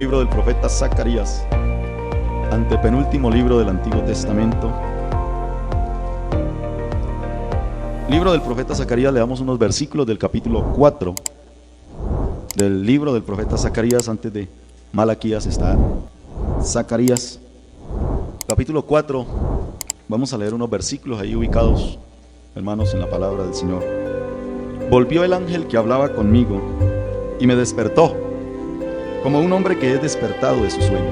Libro del profeta Zacarías, antepenúltimo libro del Antiguo Testamento. Libro del profeta Zacarías, leamos unos versículos del capítulo 4 del libro del profeta Zacarías. Antes de Malaquías está Zacarías, capítulo 4. Vamos a leer unos versículos ahí ubicados, hermanos, en la palabra del Señor. Volvió el ángel que hablaba conmigo y me despertó, como un hombre que es despertado de su sueño.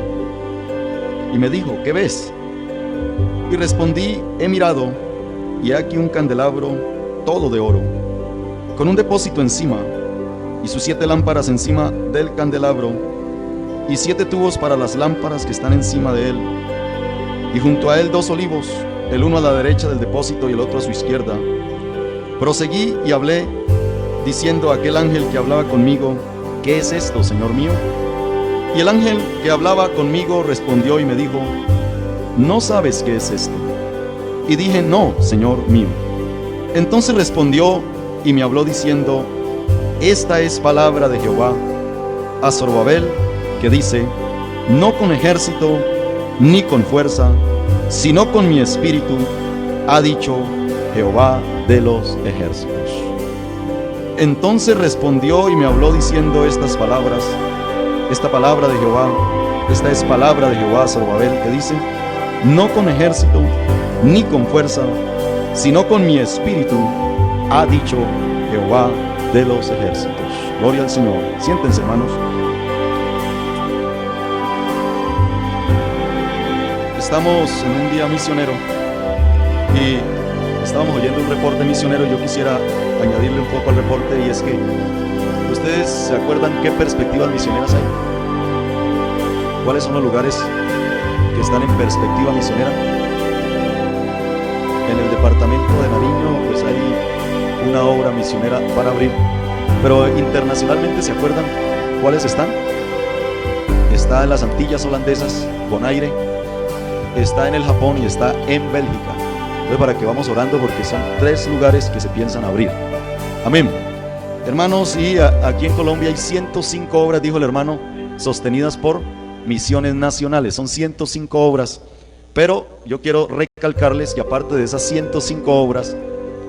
Y me dijo: ¿qué ves? Y respondí: he mirado, y aquí un candelabro todo de oro, con un depósito encima, y sus 7 lámparas encima del candelabro, y 7 tubos para las lámparas que están encima de él, y junto a él 2 olivos, el uno a la derecha del depósito y el otro a su izquierda. Proseguí y hablé, diciendo a aquel ángel que hablaba conmigo: ¿qué es esto, Señor mío? Y el ángel que hablaba conmigo respondió y me dijo: ¿no sabes qué es esto? Y dije: no, Señor mío. Entonces respondió y me habló diciendo: esta es palabra de Jehová a Zorobabel, que dice: no con ejército ni con fuerza, sino con mi espíritu, ha dicho Jehová de los ejércitos. Entonces respondió y me habló diciendo estas palabras: esta palabra de Jehová, esta es palabra de Jehová a Zorobabel, que dice: no con ejército ni con fuerza, sino con mi espíritu, ha dicho Jehová de los ejércitos. Gloria al Señor. Siéntense, hermanos. Estamos en un día misionero y estábamos oyendo un reporte misionero. Yo quisiera añadirle un poco al reporte, y es que ¿ustedes se acuerdan qué perspectivas misioneras hay? ¿Cuáles son los lugares que están en perspectiva misionera? En el departamento de Nariño pues hay una obra misionera para abrir, pero internacionalmente, ¿se acuerdan cuáles están? Está en las Antillas Holandesas, Bonaire, está en el Japón y está en Bélgica. Entonces, para que vamos orando, porque son 3 lugares que se piensan abrir. Amén. Hermanos, y aquí en Colombia hay 105 obras, dijo el hermano, sostenidas por misiones nacionales. Son 105 obras, pero yo quiero recalcarles que aparte de esas 105 obras,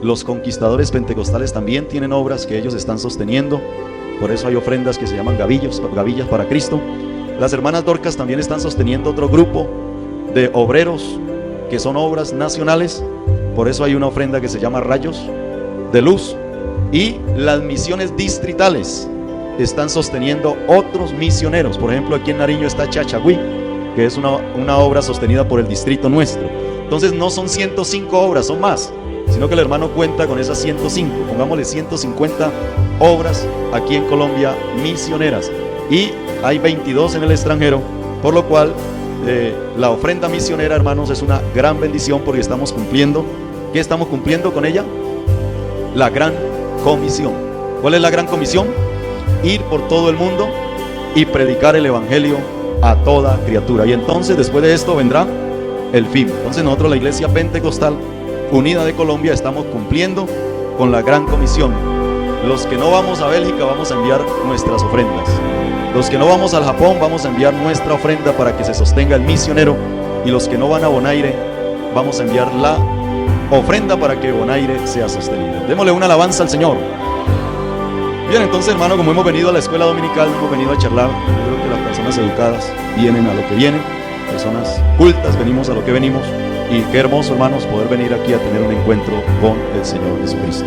los conquistadores pentecostales también tienen obras que ellos están sosteniendo. Por eso hay ofrendas que se llaman gavillas para Cristo. Las hermanas Dorcas también están sosteniendo otro grupo de obreros que son obras nacionales. Por eso hay una ofrenda que se llama Rayos de Luz. Y las misiones distritales están sosteniendo otros misioneros. Por ejemplo, aquí en Nariño está Chachagüí, que es una obra sostenida por el distrito nuestro. Entonces no son 105 obras, son más, sino que el hermano cuenta con esas 105, pongámosle 150 obras aquí en Colombia misioneras, y hay 22 en el extranjero, por lo cual la ofrenda misionera, hermanos, es una gran bendición, porque estamos cumpliendo. ¿Qué estamos cumpliendo con ella? La gran comisión. ¿Cuál es la gran comisión? Ir por todo el mundo y predicar el evangelio a toda criatura. Y entonces, después de esto, vendrá el fin. Entonces nosotros, la Iglesia Pentecostal Unida de Colombia, estamos cumpliendo con la gran comisión. Los que no vamos a Bélgica vamos a enviar nuestras ofrendas. Los que no vamos al Japón vamos a enviar nuestra ofrenda para que se sostenga el misionero. Y los que no van a Bonaire vamos a enviar la ofrenda para que Bonaire sea sostenido. Démosle una alabanza al Señor. Bien, entonces, hermano, como hemos venido a la escuela dominical, hemos venido a charlar. Yo creo que las personas educadas vienen a lo que vienen, personas cultas venimos a lo que venimos. Y qué hermoso, hermanos, poder venir aquí a tener un encuentro con el Señor Jesucristo.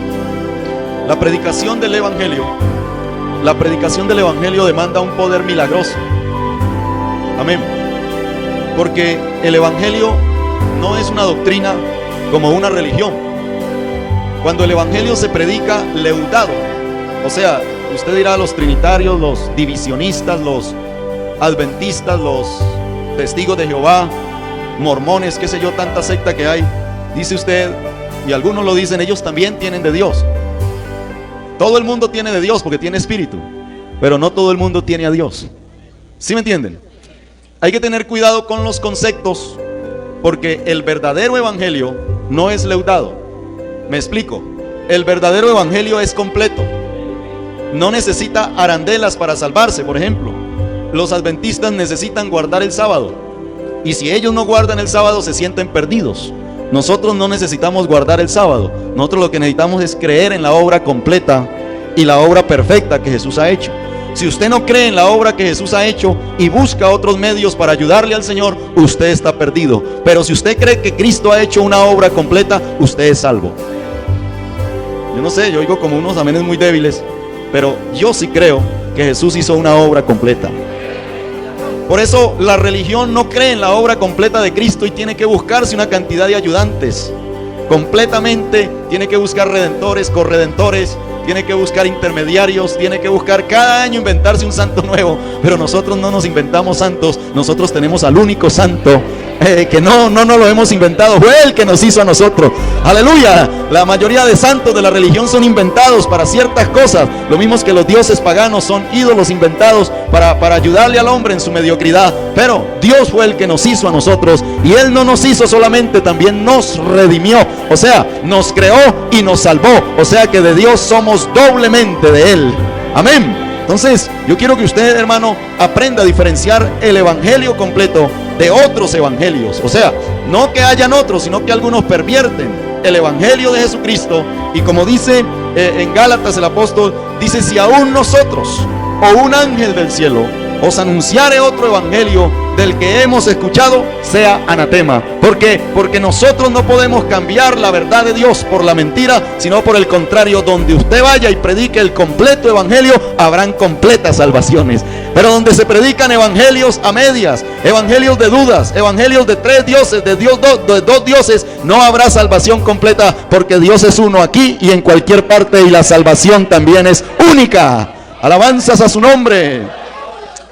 La predicación del Evangelio demanda un poder milagroso. Amén. Porque el Evangelio no es una doctrina como una religión. Cuando el Evangelio se predica leudado, o sea, usted dirá, los trinitarios, los divisionistas, los adventistas, los testigos de Jehová, mormones, qué sé yo, tanta secta que hay, dice usted, y algunos lo dicen, ellos también tienen de Dios. Todo el mundo tiene de Dios porque tiene espíritu, pero no todo el mundo tiene a Dios. ¿Sí me entienden? Hay que tener cuidado con los conceptos, porque el verdadero evangelio no es leudado. Me explico. El verdadero evangelio es completo. No necesita arandelas para salvarse, por ejemplo. los adventistas necesitan guardar el sábado. Y si ellos no guardan el sábado, se sienten perdidos. Nosotros no necesitamos guardar el sábado. Nosotros lo que necesitamos es creer en la obra completa y la obra perfecta que Jesús ha hecho. Si usted no cree en la obra que Jesús ha hecho y busca otros medios para ayudarle al Señor, usted está perdido. Pero si usted cree que Cristo ha hecho una obra completa, usted es salvo. Yo no sé, yo oigo como unos amenes muy débiles, pero yo sí creo que Jesús hizo una obra completa. Por eso la religión no cree en la obra completa de Cristo y tiene que buscarse una cantidad de ayudantes. Completamente tiene que buscar redentores, corredentores, tiene que buscar intermediarios, tiene que buscar cada año inventarse un santo nuevo. Pero nosotros no nos inventamos santos, nosotros tenemos al único santo que no lo hemos inventado, fue Él que nos hizo a nosotros. Aleluya. La mayoría de santos de la religión son inventados para ciertas cosas, lo mismo que los dioses paganos son ídolos inventados para ayudarle al hombre en su mediocridad. Pero Dios fue el que nos hizo a nosotros, y Él no nos hizo solamente, también nos redimió, o sea, nos creó y nos salvó, o sea que de Dios somos doblemente de Él. Amén. Entonces yo quiero que usted, hermano, aprenda a diferenciar el evangelio completo de otros evangelios. O sea, no que hayan otros, sino que algunos pervierten el evangelio de Jesucristo. Y como dice en Gálatas el apóstol, dice: si aún nosotros o un ángel del cielo os anunciare otro evangelio del que hemos escuchado, sea anatema. ¿Por qué? Porque nosotros no podemos cambiar la verdad de Dios por la mentira, sino por el contrario, donde usted vaya y predique el completo evangelio, habrán completas salvaciones. Pero donde se predican evangelios a medias, evangelios de dudas, evangelios de tres dioses, de dos dioses, no habrá salvación completa, porque Dios es uno aquí y en cualquier parte, y la salvación también es única. Alabanzas a su nombre.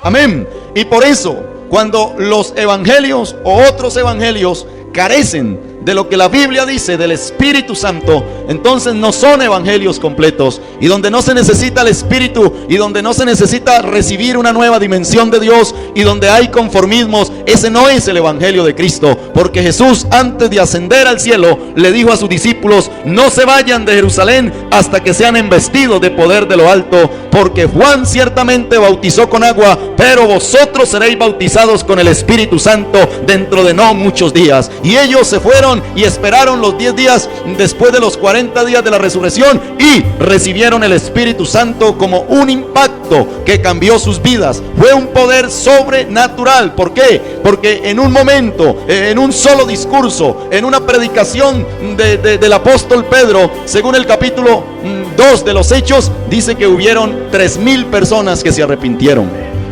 Amén. Y por eso, cuando los evangelios o otros evangelios carecen de lo que la Biblia dice del Espíritu Santo, entonces no son evangelios completos. Y donde no se necesita el Espíritu, y donde no se necesita recibir una nueva dimensión de Dios, y donde hay conformismos, ese no es el evangelio de Cristo. Porque Jesús, antes de ascender al cielo, le dijo a sus discípulos: no se vayan de Jerusalén hasta que sean embestidos de poder de lo alto, porque Juan ciertamente bautizó con agua, pero vosotros seréis bautizados con el Espíritu Santo dentro de no muchos días. Y ellos se fueron y esperaron los 10 días después de los 40 días de la resurrección, y recibieron el Espíritu Santo como un impacto que cambió sus vidas. Fue un poder sobrenatural. ¿Por qué? Porque en un momento, en un solo discurso, en una predicación del apóstol Pedro, según el capítulo 2 de los Hechos, dice que hubieron 3,000 personas que se arrepintieron.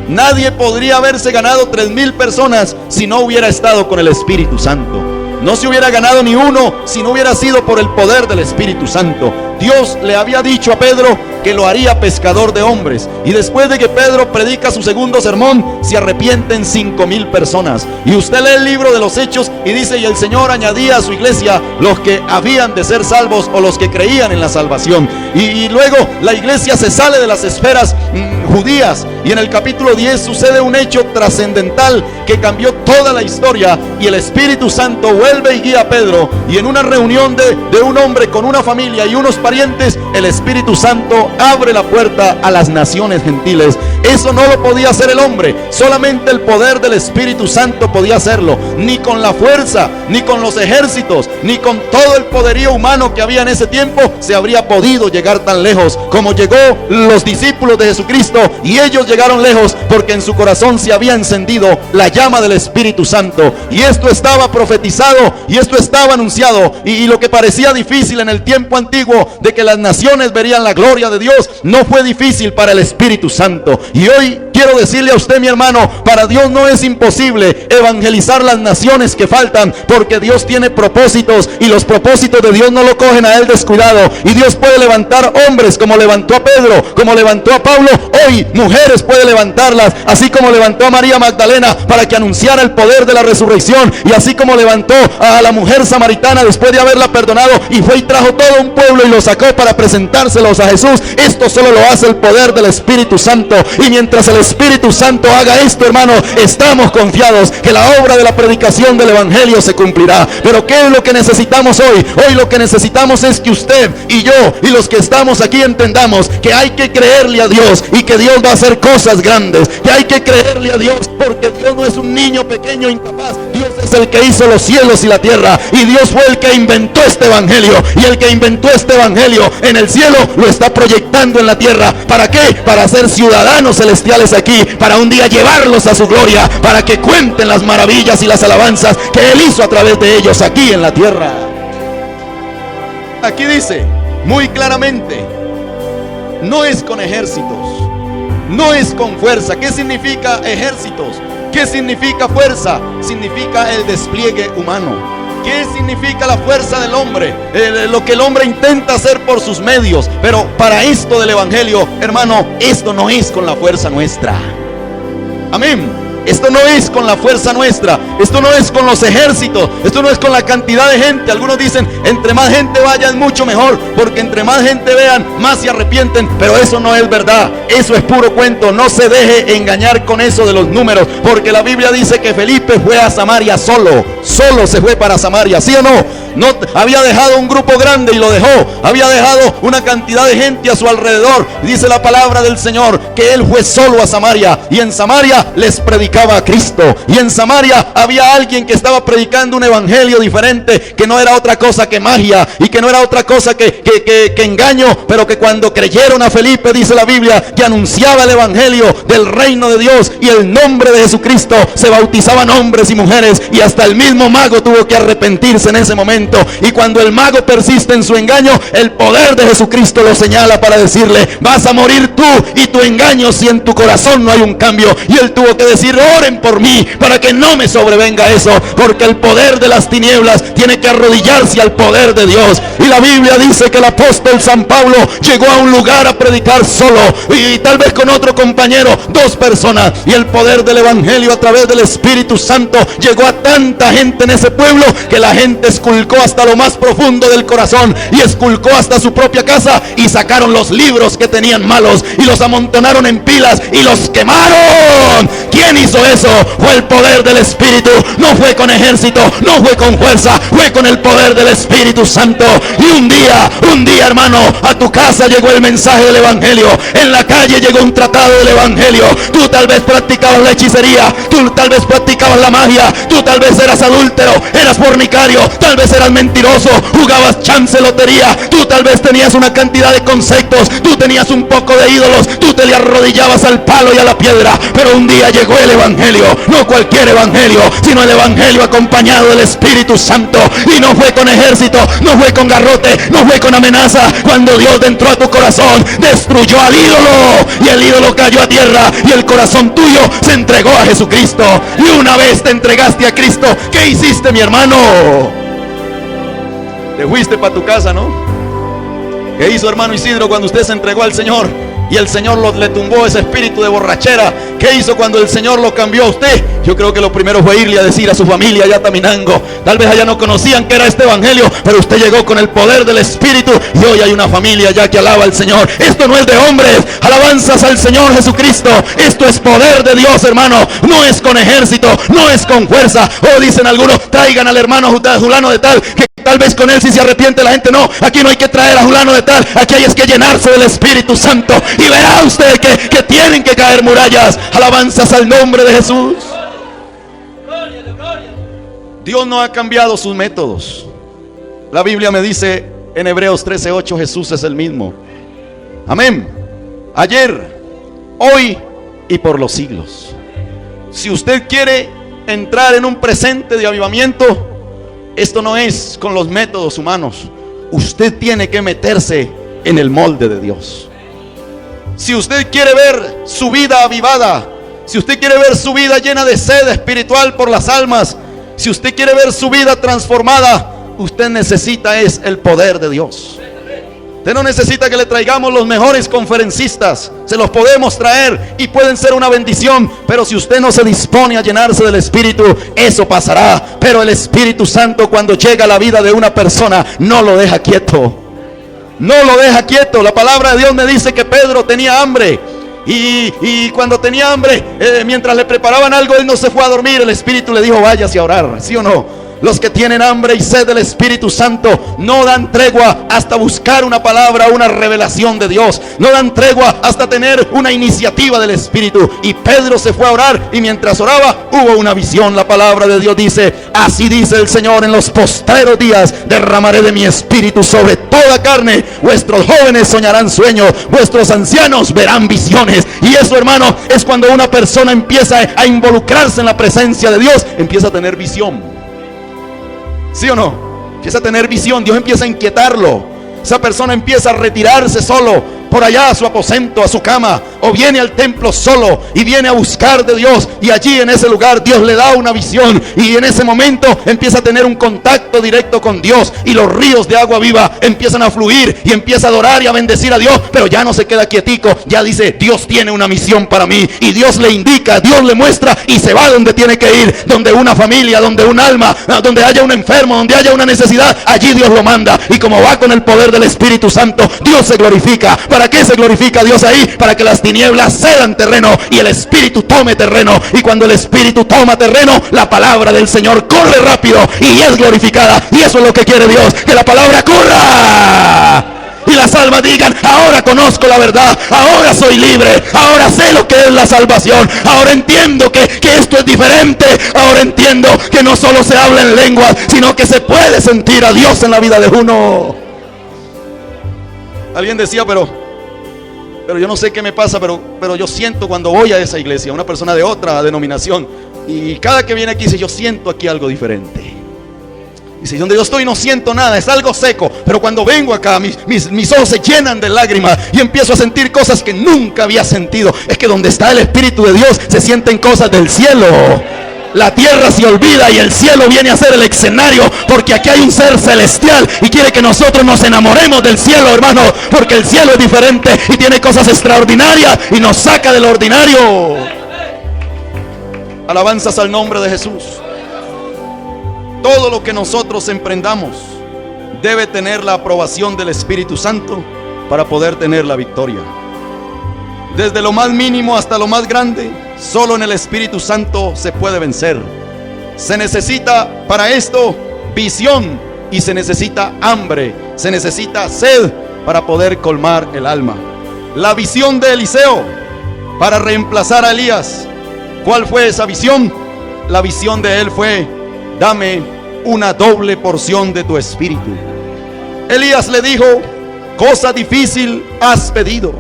Nadie podría haberse ganado 3,000 personas si no hubiera estado con el Espíritu Santo. No se hubiera ganado ni uno si no hubiera sido por el poder del Espíritu Santo. Dios le había dicho a Pedro que lo haría pescador de hombres, y después de que Pedro predica su segundo sermón, se arrepienten 5,000 personas. Y usted lee el libro de los Hechos y dice: y el Señor añadía a su iglesia los que habían de ser salvos, o los que creían en la salvación. Y luego la iglesia se sale de las esferas judías, y en el capítulo 10 sucede un hecho trascendental que cambió toda la historia, y el Espíritu Santo vuelve y guía a Pedro, y en una reunión de un hombre con una familia y unos parientes, el Espíritu Santo abre la puerta a las naciones gentiles. Eso no lo podía hacer el hombre, solamente el poder del Espíritu Santo podía hacerlo. Ni con la fuerza, ni con los ejércitos, ni con todo el poderío humano que había en ese tiempo se habría podido llegar tan lejos como llegó los discípulos de Jesucristo. Y ellos llegaron lejos porque en su corazón se había encendido la llama del Espíritu Santo, y esto estaba profetizado y esto estaba anunciado. Y lo que parecía difícil en el tiempo antiguo, de que las naciones verían la gloria de Dios, no fue difícil para el Espíritu Santo. Y hoy quiero decirle a usted, mi hermano, para Dios no es imposible evangelizar las naciones que faltan, porque Dios tiene propósitos, y los propósitos de Dios no lo cogen a Él descuidado. Y Dios puede levantar hombres como levantó a Pedro, como levantó a Pablo. Hoy mujeres puede levantarlas, así como levantó a María Magdalena para que anunciara el poder de la resurrección. predicación, y así como levantó a la mujer samaritana después de haberla perdonado, y fue y trajo todo un pueblo y lo sacó para presentárselos a Jesús, esto solo lo hace el poder del Espíritu Santo. Y mientras el Espíritu Santo haga esto, hermano, estamos confiados que la obra de la predicación del Evangelio se cumplirá. Pero ¿qué es lo que necesitamos hoy? Hoy lo que necesitamos es que usted y yo y los que estamos aquí entendamos que hay que creerle a Dios y que Dios va a hacer cosas grandes, que hay que creerle a Dios, porque Dios no es un niño pequeño incapaz. Dios es el que hizo los cielos y la tierra, y Dios fue el que inventó este Evangelio, y el que inventó este Evangelio en el cielo lo está proyectando en la tierra. ¿Para qué? Para ser ciudadanos celestiales aquí, para un día llevarlos a su gloria, para que cuenten las maravillas y las alabanzas que Él hizo a través de ellos aquí en la tierra. Aquí dice muy claramente, no es con ejércitos, no es con fuerza. ¿Qué significa ejércitos? ¿Qué significa fuerza? Significa el despliegue humano. ¿Qué significa la fuerza del hombre? Lo que el hombre intenta hacer por sus medios. Pero para esto del Evangelio, hermano, esto no es con la fuerza nuestra. Amén. Esto no es con la fuerza nuestra, esto no es con los ejércitos, esto no es con la cantidad de gente. Algunos dicen, entre más gente vaya es mucho mejor, porque entre más gente vean, más se arrepienten. Pero eso no es verdad, eso es puro cuento. No se deje engañar con eso de los números, porque la Biblia dice que Felipe fue a Samaria solo se fue para Samaria, ¿sí o no? No había dejado un grupo grande y lo dejó, había dejado una cantidad de gente a su alrededor. Dice la palabra del Señor que él fue solo a Samaria, y en Samaria les predicaba a Cristo, y en Samaria había alguien que estaba predicando un evangelio diferente, que no era otra cosa que magia, y que no era otra cosa que engaño, pero que cuando creyeron a Felipe, dice la Biblia, que anunciaba el evangelio del reino de Dios y el nombre de Jesucristo, se bautizaban hombres y mujeres, y hasta el mismo mago tuvo que arrepentirse en ese momento. Y cuando el mago persiste en su engaño, el poder de Jesucristo lo señala para decirle, vas a morir tú y tu engaño si en tu corazón no hay un cambio. Y él tuvo que decir, oren por mí para que no me sobrevenga eso, porque el poder de las tinieblas tiene que arrodillarse al poder de Dios. Y la Biblia dice que el apóstol San Pablo llegó a un lugar a predicar solo, y tal vez con otro compañero, 2 personas, y el poder del evangelio a través del Espíritu Santo llegó a tanta gente en ese pueblo que la gente esculcó hasta lo más profundo del corazón, y esculcó hasta su propia casa, y sacaron los libros que tenían malos y los amontonaron en pilas y los quemaron. ¿Quién hizo eso? Fue el poder del Espíritu. No fue con ejército, no fue con fuerza, fue con el poder del Espíritu Santo. Y un día, hermano, a tu casa llegó el mensaje del evangelio, en la calle llegó un tratado del evangelio. Tú tal vez practicabas la hechicería, tú tal vez practicabas la magia, tú tal vez eras adúltero, eras fornicario, tal vez eras mentiroso, jugabas chance, lotería, tú tal vez tenías una cantidad de conceptos, tú tenías un poco de ídolos, tú te le arrodillabas al palo y a la piedra. Pero un día llegó el evangelio, no cualquier evangelio, sino el evangelio acompañado del Espíritu Santo. Y no fue con ejército, no fue con garrote, no fue con amenaza. Cuando Dios entró a tu corazón, destruyó al ídolo, y el ídolo cayó a tierra, y el corazón tuyo se entregó a Jesucristo. Y una vez te entregaste a Cristo, ¿qué hiciste, mi hermano? Te fuiste para tu casa, ¿no? ¿Qué hizo, hermano Isidro, cuando usted se entregó al Señor y el Señor le tumbó ese espíritu de borrachera? ¿Qué hizo cuando el Señor lo cambió a usted? Yo creo que lo primero fue irle a decir a su familia allá Taminango. Tal vez allá no conocían que era este evangelio, pero usted llegó con el poder del Espíritu, y hoy hay una familia allá que alaba al Señor. Esto no es de hombres, alabanzas al Señor Jesucristo. Esto es poder de Dios, hermano. No es con ejército, no es con fuerza. O dicen algunos, traigan al hermano Julano de tal, que tal vez con él si se arrepiente la gente. No, aquí no hay que traer a Julano de tal, aquí hay que llenarse del Espíritu Santo, y verá usted que tienen que caer murallas. Alabanzas al nombre de Jesús. Dios no ha cambiado sus métodos. La Biblia me dice en Hebreos 13:8, Jesús es el mismo. Amén. Ayer, hoy y por los siglos. Si usted quiere entrar en un presente de avivamiento, esto no es con los métodos humanos. Usted tiene que meterse en el molde de Dios. Si usted quiere ver su vida avivada, si usted quiere ver su vida llena de sed espiritual por las almas, si usted quiere ver su vida transformada, usted necesita es el poder de Dios. Usted no necesita que le traigamos los mejores conferencistas. Se los podemos traer y pueden ser una bendición. Pero si usted no se dispone a llenarse del Espíritu, eso pasará. Pero el Espíritu Santo, cuando llega a la vida de una persona, no lo deja quieto. No lo deja quieto. La palabra de Dios me dice que Pedro tenía hambre. Y cuando tenía hambre, mientras le preparaban algo, él no se fue a dormir. El Espíritu le dijo: váyase a orar. ¿Sí o no? Los que tienen hambre y sed del Espíritu Santo no dan tregua hasta buscar una palabra, una revelación de Dios. No dan tregua hasta tener una iniciativa del Espíritu. Y Pedro se fue a orar, y mientras oraba hubo una visión. La palabra de Dios dice: así dice el Señor, en los postreros días derramaré de mi Espíritu sobre toda carne. Vuestros jóvenes soñarán sueños, vuestros ancianos verán visiones. Y eso, hermano, es cuando una persona empieza a involucrarse en la presencia de Dios, empieza a tener visión. ¿Sí o no? Empieza a tener visión. Dios empieza a inquietarlo. Esa persona empieza a retirarse solo por allá a su aposento, a su cama, o viene al templo solo y viene a buscar de Dios, y allí en ese lugar Dios le da una visión, y en ese momento empieza a tener un contacto directo con Dios, y los ríos de agua viva empiezan a fluir, y empieza a adorar y a bendecir a Dios. Pero ya no se queda quietico, ya dice: Dios tiene una misión para mí, y Dios le indica, Dios le muestra, y se va donde tiene que ir, donde una familia, donde un alma, donde haya un enfermo, donde haya una necesidad. Allí Dios lo manda, y como va con el poder del Espíritu Santo, Dios se glorifica. ¿Para qué se glorifica Dios ahí? Para que las tinieblas cedan terreno y el Espíritu tome terreno. Y cuando el Espíritu toma terreno, la palabra del Señor corre rápido y es glorificada. Y eso es lo que quiere Dios, que la palabra corra y las almas digan: ahora conozco la verdad, ahora soy libre, ahora sé lo que es la salvación, ahora entiendo que esto es diferente, ahora entiendo que no solo se habla en lenguas, sino que se puede sentir a Dios en la vida de uno. Alguien decía: pero yo no sé qué me pasa, pero yo siento cuando voy a esa iglesia, una persona de otra denominación, y cada que viene aquí dice: yo siento aquí algo diferente. Dice: donde yo estoy no siento nada, es algo seco, pero cuando vengo acá mis ojos se llenan de lágrimas y empiezo a sentir cosas que nunca había sentido. Es que donde está el Espíritu de Dios se sienten cosas del cielo. La tierra se olvida y el cielo viene a ser el escenario, porque aquí hay un ser celestial y quiere que nosotros nos enamoremos del cielo, hermano, porque el cielo es diferente y tiene cosas extraordinarias y nos saca del ordinario. Alabanzas al nombre de Jesús. Todo lo que nosotros emprendamos debe tener la aprobación del Espíritu Santo para poder tener la victoria. Desde lo más mínimo hasta lo más grande, solo en el Espíritu Santo se puede vencer. Se necesita para esto visión, y se necesita hambre, se necesita sed para poder colmar el alma. La visión de Eliseo para reemplazar a Elías. ¿Cuál fue esa visión? La visión de él fue: dame una doble porción de tu espíritu. Elías le dijo: cosa difícil has pedido,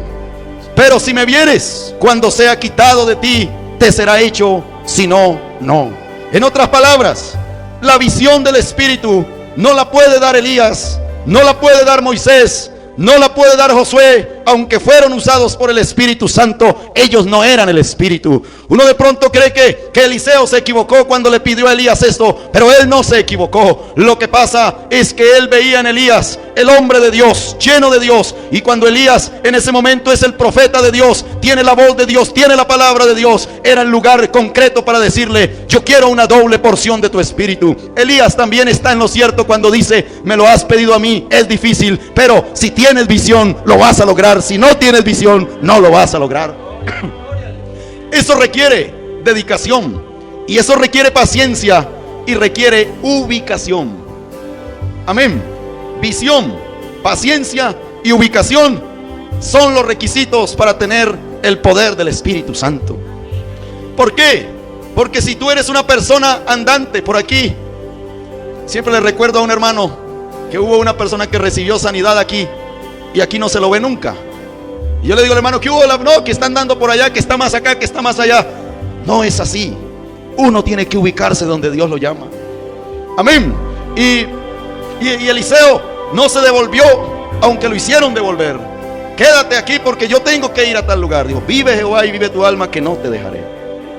pero si me vieres, cuando sea quitado de ti, te será hecho, si no, no. En otras palabras, la visión del Espíritu no la puede dar Elías, no la puede dar Moisés, no la puede dar Josué. Aunque fueron usados por el Espíritu Santo, ellos no eran el Espíritu. Uno de pronto cree que Eliseo se equivocó cuando le pidió a Elías esto, pero él no se equivocó. Lo que pasa es que él veía en Elías el hombre de Dios, lleno de Dios. Y cuando Elías en ese momento es el profeta de Dios, tiene la voz de Dios, tiene la palabra de Dios, era el lugar concreto para decirle: yo quiero una doble porción de tu espíritu. Elías también está en lo cierto cuando dice: me lo has pedido a mí, es difícil, pero si tienes visión lo vas a lograr. Si no tienes visión, no lo vas a lograr. Eso requiere dedicación, y eso requiere paciencia, y requiere ubicación. Amén. Visión, paciencia y ubicación son los requisitos para tener el poder del Espíritu Santo. ¿Por qué? Porque si tú eres una persona andante por aquí, siempre le recuerdo a un hermano que hubo una persona que recibió sanidad aquí, y aquí no se lo ve nunca. Y yo le digo al hermano: ¿qué hubo? No, que está andando por allá, que está más acá, que está más allá. No es así. Uno tiene que ubicarse donde Dios lo llama. Amén. Y Eliseo no se devolvió, aunque lo hicieron devolver. Quédate aquí porque yo tengo que ir a tal lugar. Digo: vive Jehová y vive tu alma, que no te dejaré.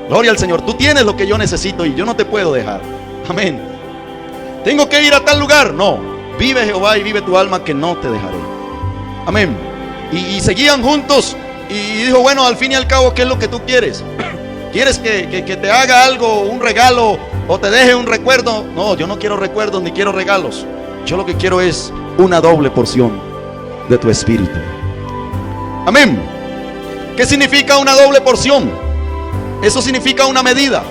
Gloria al Señor. Tú tienes lo que yo necesito y yo no te puedo dejar. Amén. Tengo que ir a tal lugar. No. Vive Jehová y vive tu alma, que no te dejaré. Amén. Y seguían juntos. Y dijo, bueno, al fin y al cabo, ¿qué es lo que tú quieres? ¿Quieres que te haga algo, un regalo, o te deje un recuerdo? No, yo no quiero recuerdos ni quiero regalos. Yo lo que quiero es una doble porción de tu espíritu. Amén. ¿Qué significa una doble porción? Eso significa una medida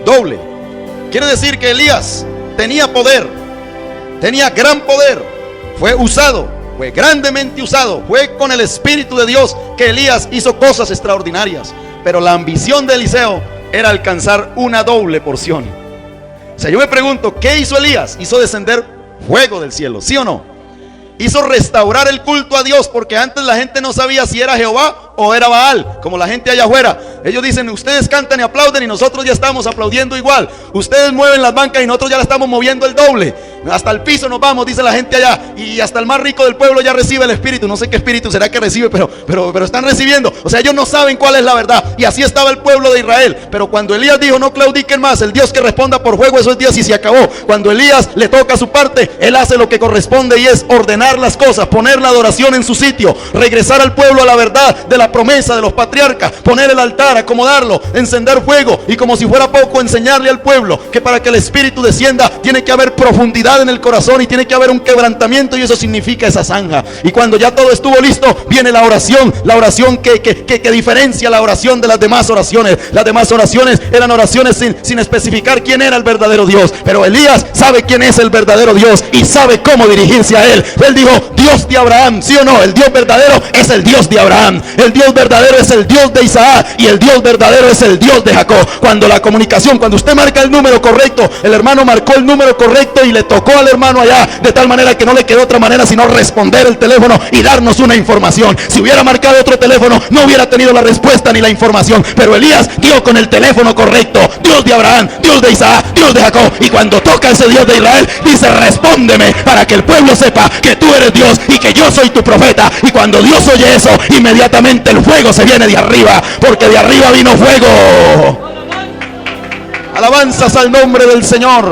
doble. Quiere decir que Elías tenía poder, tenía gran poder. Fue usado, fue grandemente usado. Fue con el Espíritu de Dios que Elías hizo cosas extraordinarias. Pero la ambición de Eliseo era alcanzar una doble porción. O sea, yo me pregunto, ¿qué hizo Elías? Hizo descender fuego del cielo, ¿sí o no? Hizo restaurar el culto a Dios, porque antes la gente no sabía si era Jehová o era Baal, como la gente allá afuera. Ellos dicen, ustedes cantan y aplauden y nosotros ya estamos aplaudiendo igual. Ustedes mueven las bancas y nosotros ya la estamos moviendo el doble. Hasta el piso nos vamos, dice la gente allá. Y hasta el más rico del pueblo ya recibe el Espíritu. No sé qué Espíritu será que recibe, pero están recibiendo. O sea, ellos no saben cuál es la verdad. Y así estaba el pueblo de Israel. Pero cuando Elías dijo, no claudiquen más, el Dios que responda por fuego, eso es Dios, y se acabó. Cuando Elías le toca su parte, él hace lo que corresponde, y es ordenar las cosas, poner la adoración en su sitio, regresar al pueblo a la verdad de la promesa de los patriarcas, poner el altar, acomodarlo, encender fuego, y como si fuera poco, enseñarle al pueblo que para que el Espíritu descienda tiene que haber profundidad en el corazón y tiene que haber un quebrantamiento, y eso significa esa zanja. Y cuando ya todo estuvo listo, viene la oración que diferencia la oración de las demás oraciones. Las demás oraciones eran oraciones sin especificar quién era el verdadero Dios, pero Elías sabe quién es el verdadero Dios y sabe cómo dirigirse a él. Él dijo, Dios de Abraham, ¿sí o no? El Dios verdadero es el Dios de Abraham, el Dios verdadero es el Dios de Isaac, y el Dios verdadero es el Dios de Jacob. Cuando la comunicación, cuando usted marca el número correcto, el hermano marcó el número correcto y le tocó al hermano allá, de tal manera que no le quedó otra manera sino responder el teléfono y darnos una información. Si hubiera marcado otro teléfono, no hubiera tenido la respuesta ni la información, pero Elías dio con el teléfono correcto: Dios de Abraham, Dios de Isaac, Dios de Jacob. Y cuando toca ese Dios de Israel, dice, respóndeme para que el pueblo sepa que tú eres Dios y que yo soy tu profeta. Y cuando Dios oye eso, inmediatamente el fuego se viene de arriba, porque de arriba vino fuego. Alabanzas al nombre del Señor.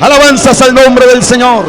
Alabanzas al nombre del Señor.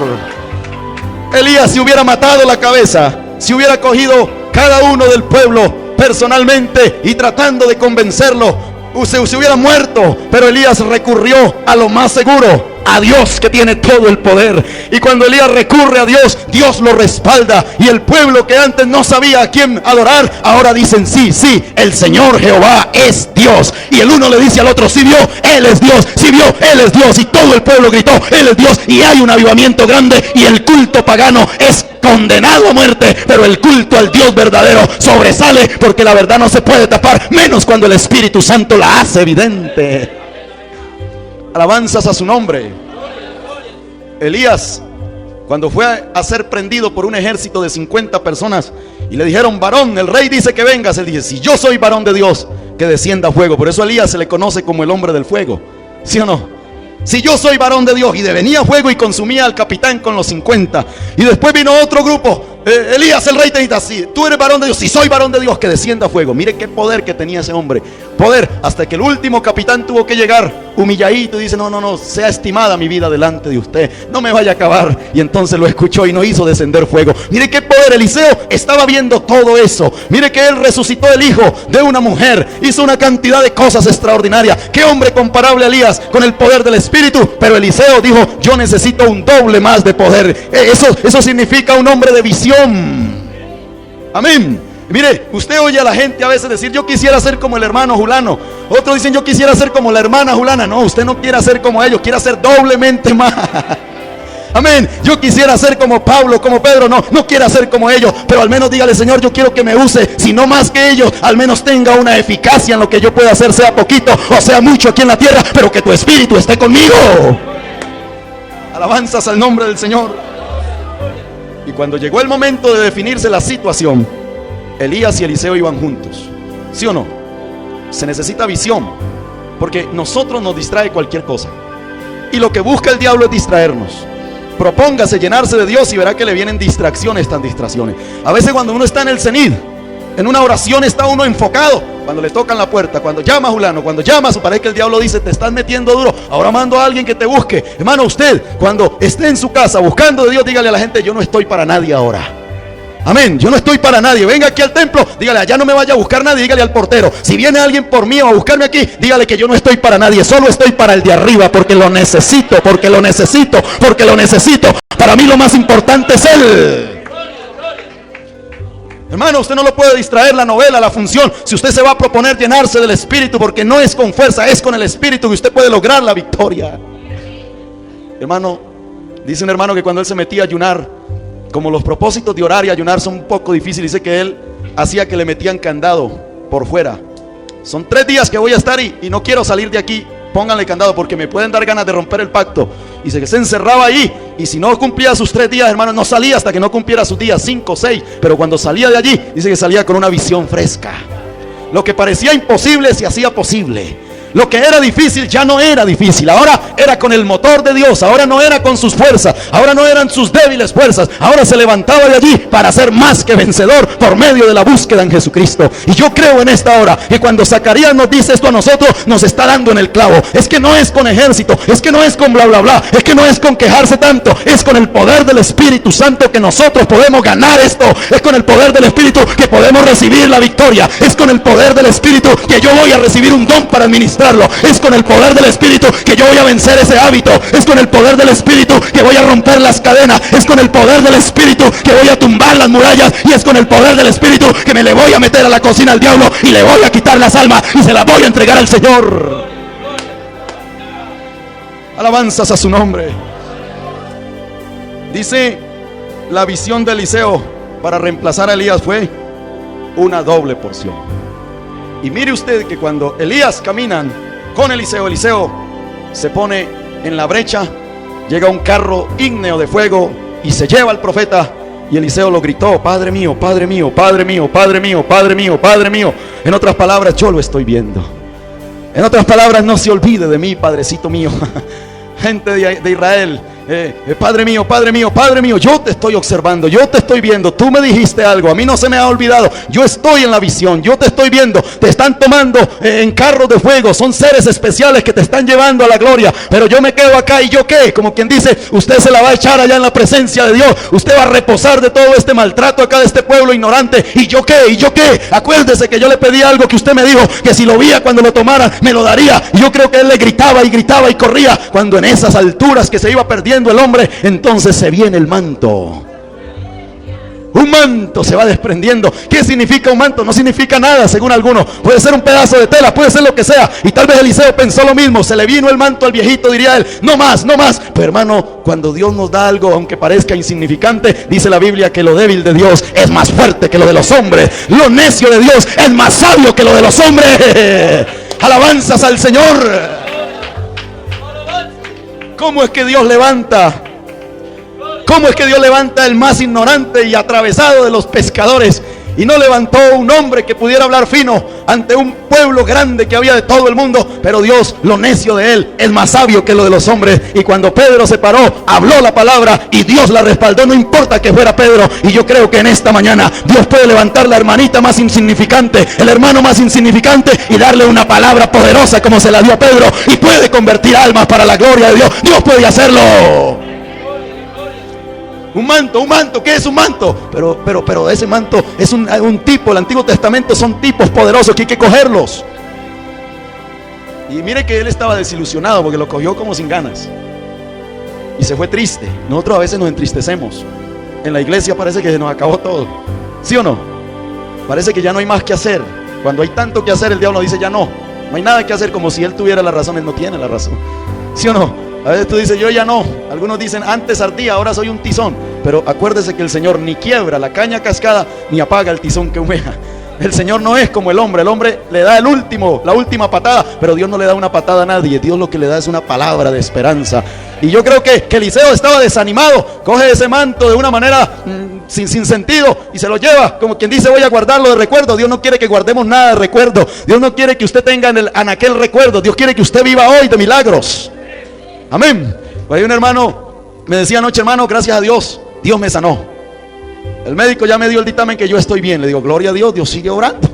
Elías, si hubiera matado la cabeza, si hubiera cogido cada uno del pueblo personalmente y tratando de convencerlo, se hubiera muerto. Pero Elías recurrió a lo más seguro, a Dios, que tiene todo el poder. Y cuando Elías recurre a Dios, Dios lo respalda. Y el pueblo que antes no sabía a quién adorar, ahora dicen, sí, el Señor Jehová es Dios. Y el uno le dice al otro, si vio, Él es Dios. Si vio, Él es Dios. Y todo el pueblo gritó, Él es Dios. Y hay un avivamiento grande, y el culto pagano es condenado a muerte, pero el culto al Dios verdadero sobresale, porque la verdad no se puede tapar, menos cuando el Espíritu Santo la hace evidente. Alabanzas a su nombre. Elías, cuando fue a ser prendido por un ejército de 50 personas y le dijeron, varón, el rey dice que vengas, él dice, si yo soy varón de Dios, que descienda fuego. Por eso a Elías se le conoce como el hombre del fuego, ¿sí o no? Si yo soy varón de Dios, y venía fuego y consumía al capitán con los 50. Y después vino otro grupo. Elías, el rey te dice, si tú eres varón de Dios, si soy varón de Dios, que descienda fuego. Mire qué poder que tenía ese hombre. Poder, hasta que el último capitán tuvo que llegar humilladito y dice, no, sea estimada mi vida delante de usted, no me vaya a acabar. Y entonces lo escuchó y no hizo descender fuego. Mire qué poder. Eliseo estaba viendo todo eso. Mire que él resucitó el hijo de una mujer, hizo una cantidad de cosas extraordinarias. Qué hombre comparable a Elías con el poder del Espíritu. Pero Eliseo dijo, yo necesito un doble más de poder. Eso significa un hombre de visión. Amén. Mire, usted oye a la gente a veces decir, yo quisiera ser como el hermano Julano. Otros dicen, yo quisiera ser como la hermana Julana. No, usted no quiere ser como ellos, quiere ser doblemente más. Amén. Yo quisiera ser como Pablo, como Pedro. No quiera ser como ellos, pero al menos dígale, Señor, yo quiero que me use, si no más que ellos, al menos tenga una eficacia en lo que yo pueda hacer, sea poquito o sea mucho aquí en la tierra, pero que tu Espíritu esté conmigo. Alabanzas al nombre del Señor. Y cuando llegó el momento de definirse la situación, Elías y Eliseo iban juntos, ¿sí o no? Se necesita visión, porque nosotros nos distrae cualquier cosa, y lo que busca el diablo es distraernos. Propóngase llenarse de Dios y verá que le vienen distracciones tras distracciones. A veces cuando uno está en el cenit, en una oración, está uno enfocado. Cuando le tocan la puerta, cuando llama a Julano, cuando llama a su pareja, el diablo dice, te estás metiendo duro, ahora mando a alguien que te busque. Hermano, usted cuando esté en su casa buscando de Dios, dígale a la gente, yo no estoy para nadie ahora. Amén. Yo no estoy para nadie. Venga aquí al templo, dígale, allá no me vaya a buscar nadie. Dígale al portero, si viene alguien por mí o a buscarme aquí, dígale que yo no estoy para nadie, solo estoy para el de arriba, porque lo necesito, porque lo necesito, porque lo necesito. Para mí lo más importante es Él. Hermano, usted no lo puede distraer la novela, la función, si usted se va a proponer llenarse del Espíritu, porque no es con fuerza, es con el Espíritu que usted puede lograr la victoria. Hermano, dice un hermano que cuando él se metía a ayunar, como los propósitos de orar y ayunar son un poco difíciles, dice que él hacía que le metían candado por fuera. Son 3 días que voy a estar y no quiero salir de aquí, pónganle candado porque me pueden dar ganas de romper el pacto. Y dice que se encerraba ahí, y si no cumplía sus 3 días, hermano, no salía hasta que no cumpliera sus días, 5, 6. Pero cuando salía de allí, dice que salía con una visión fresca. Lo que parecía imposible se hacía posible. Lo que era difícil ya no era difícil. Ahora era con el motor de Dios. Ahora no era con sus fuerzas. Ahora no eran sus débiles fuerzas. Ahora se levantaba de allí para ser más que vencedor por medio de la búsqueda en Jesucristo. Y yo creo en esta hora que cuando Zacarías nos dice esto a nosotros, nos está dando en el clavo. Es que no es con ejército, es que no es con bla bla bla, es que no es con quejarse tanto, es con el poder del Espíritu Santo que nosotros podemos ganar esto. Es con el poder del Espíritu que podemos recibir la victoria. Es con el poder del Espíritu que yo voy a recibir un don para administrar. Es con el poder del Espíritu que yo voy a vencer ese hábito. Es con el poder del Espíritu que voy a romper las cadenas. Es con el poder del Espíritu que voy a tumbar las murallas. Y es con el poder del Espíritu que me le voy a meter a la cocina al diablo y le voy a quitar las almas y se las voy a entregar al Señor. Alabanzas a su nombre. Dice, la visión de Eliseo para reemplazar a Elías fue una doble porción. Y mire usted que cuando Elías caminan con Eliseo, Eliseo se pone en la brecha, llega un carro ígneo de fuego y se lleva al profeta. Y Eliseo lo gritó, Padre mío, Padre mío, Padre mío, Padre mío, Padre mío, Padre mío. En otras palabras, yo lo estoy viendo. En otras palabras, no se olvide de mí, Padrecito mío. Gente de Israel, Padre mío, Padre mío, Padre mío, yo te estoy observando, yo te estoy viendo. Tú me dijiste algo, a mí no se me ha olvidado. Yo estoy en la visión, yo te estoy viendo. Te están tomando en carros de fuego. Son seres especiales que te están llevando a la gloria. Pero yo me quedo acá, ¿y yo qué? Como quien dice, usted se la va a echar allá en la presencia de Dios. Usted va a reposar de todo este maltrato acá de este pueblo ignorante. ¿Y yo qué? ¿Y yo qué? Acuérdese que yo le pedí algo que usted me dijo, que si lo veía cuando lo tomara, me lo daría. Y yo creo que él le gritaba y gritaba y corría. Cuando en esas alturas que se iba perdiendo el hombre, entonces se viene el manto. Un manto se va desprendiendo. ¿Qué significa un manto? No significa nada según algunos. Puede ser un pedazo de tela, puede ser lo que sea. Y tal vez Eliseo pensó lo mismo. Se le vino el manto al viejito, diría él, no más, no más. Pero hermano, cuando Dios nos da algo, aunque parezca insignificante, dice la Biblia que lo débil de Dios es más fuerte que lo de los hombres. Lo necio de Dios es más sabio que lo de los hombres. Alabanzas al Señor. ¿Cómo es que Dios levanta? ¿Cómo es que Dios levanta el más ignorante y atravesado de los pescadores? Y no levantó un hombre que pudiera hablar fino ante un pueblo grande que había de todo el mundo. Pero Dios, lo necio de él, es más sabio que lo de los hombres. Y cuando Pedro se paró, habló la palabra y Dios la respaldó. No importa que fuera Pedro. Y yo creo que en esta mañana Dios puede levantar la hermanita más insignificante, el hermano más insignificante, y darle una palabra poderosa como se la dio a Pedro. Y puede convertir almas para la gloria de Dios. Dios puede hacerlo. Un manto, ¿qué es un manto? Pero ese manto es un tipo. El Antiguo Testamento son tipos poderosos que hay que cogerlos. Y mire que él estaba desilusionado porque lo cogió como sin ganas y se fue triste. Nosotros a veces nos entristecemos. En la iglesia parece que se nos acabó todo, ¿sí o no? Parece que ya no hay más que hacer. Cuando hay tanto que hacer, el diablo dice ya no hay nada que hacer, como si él tuviera la razón. Él no tiene la razón, ¿sí o no? A veces tú dices, yo ya no. Algunos dicen, antes ardía, ahora soy un tizón. Pero acuérdese que el Señor ni quiebra la caña cascada, ni apaga el tizón que humeja. El Señor no es como el hombre. El hombre le da la última patada, pero Dios no le da una patada a nadie. Dios lo que le da es una palabra de esperanza. Y yo creo que Eliseo estaba desanimado. Coge ese manto de una manera sin sentido y se lo lleva, como quien dice, voy a guardarlo de recuerdo. Dios no quiere que guardemos nada de recuerdo. Dios no quiere que usted tenga en aquel recuerdo. Dios quiere que usted viva hoy de milagros. Amén. Por ahí un hermano me decía anoche, hermano, gracias a Dios, Dios me sanó. El médico ya me dio el dictamen que yo estoy bien. Le digo, gloria a Dios, Dios sigue orando.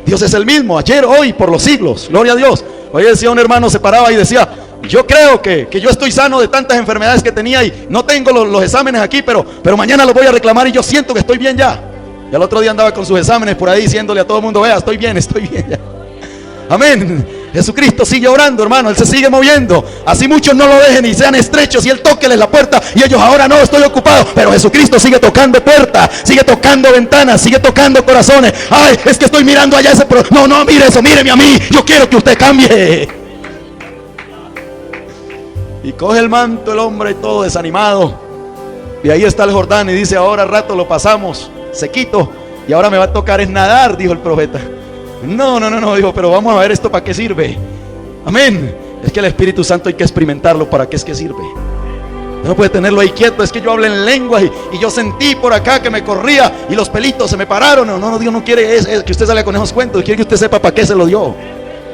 Dios es el mismo, ayer, hoy, por los siglos. Gloria a Dios. Hoy decía un hermano, se paraba y decía, yo creo que yo estoy sano de tantas enfermedades que tenía y no tengo los exámenes aquí, pero mañana los voy a reclamar y yo siento que estoy bien ya. Y al otro día andaba con sus exámenes por ahí diciéndole a todo el mundo, vea, estoy bien ya. Amén. Jesucristo sigue orando, hermano, Él se sigue moviendo. Así muchos no lo dejen y sean estrechos y Él tóqueles la puerta y ellos ahora no, estoy ocupado. Pero Jesucristo sigue tocando puertas, sigue tocando ventanas, sigue tocando corazones. Ay, es que estoy mirando allá ese no, mire eso, míreme a mí. Yo quiero que usted cambie. Y coge el manto el hombre todo desanimado. Y ahí está el Jordán y dice, ahora al rato lo pasamos sequito y ahora me va a tocar es nadar, dijo el profeta. No, dijo, pero vamos a ver esto para qué sirve. Amén. Es que el Espíritu Santo hay que experimentarlo. ¿Para qué es que sirve? No puede tenerlo ahí quieto. Es que yo hablé en lenguas y yo sentí por acá que me corría y los pelitos se me pararon. No, Dios no quiere es que usted salga con esos cuentos. Quiere que usted sepa para qué se lo dio.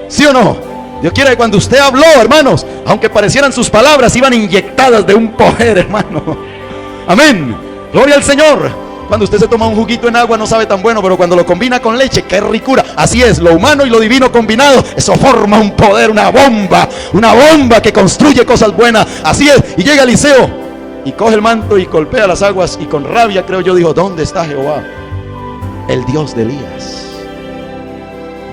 ¿Sí o no? Dios quiere que cuando usted habló, hermanos, aunque parecieran sus palabras, iban inyectadas de un poder, hermano. Amén. Gloria al Señor. Cuando usted se toma un juguito en agua no sabe tan bueno, pero cuando lo combina con leche, qué ricura. Así es, lo humano y lo divino combinado, eso forma un poder, una bomba que construye cosas buenas. Así es, y llega Eliseo y coge el manto y golpea las aguas y con rabia, creo yo, dijo, ¿dónde está Jehová, el Dios de Elías?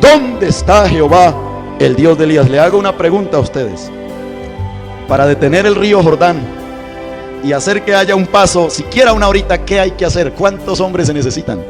¿Dónde está Jehová, el Dios de Elías? Le hago una pregunta a ustedes. Para detener el río Jordán y hacer que haya un paso, siquiera una horita, ¿qué hay que hacer? ¿Cuántos hombres se necesitan?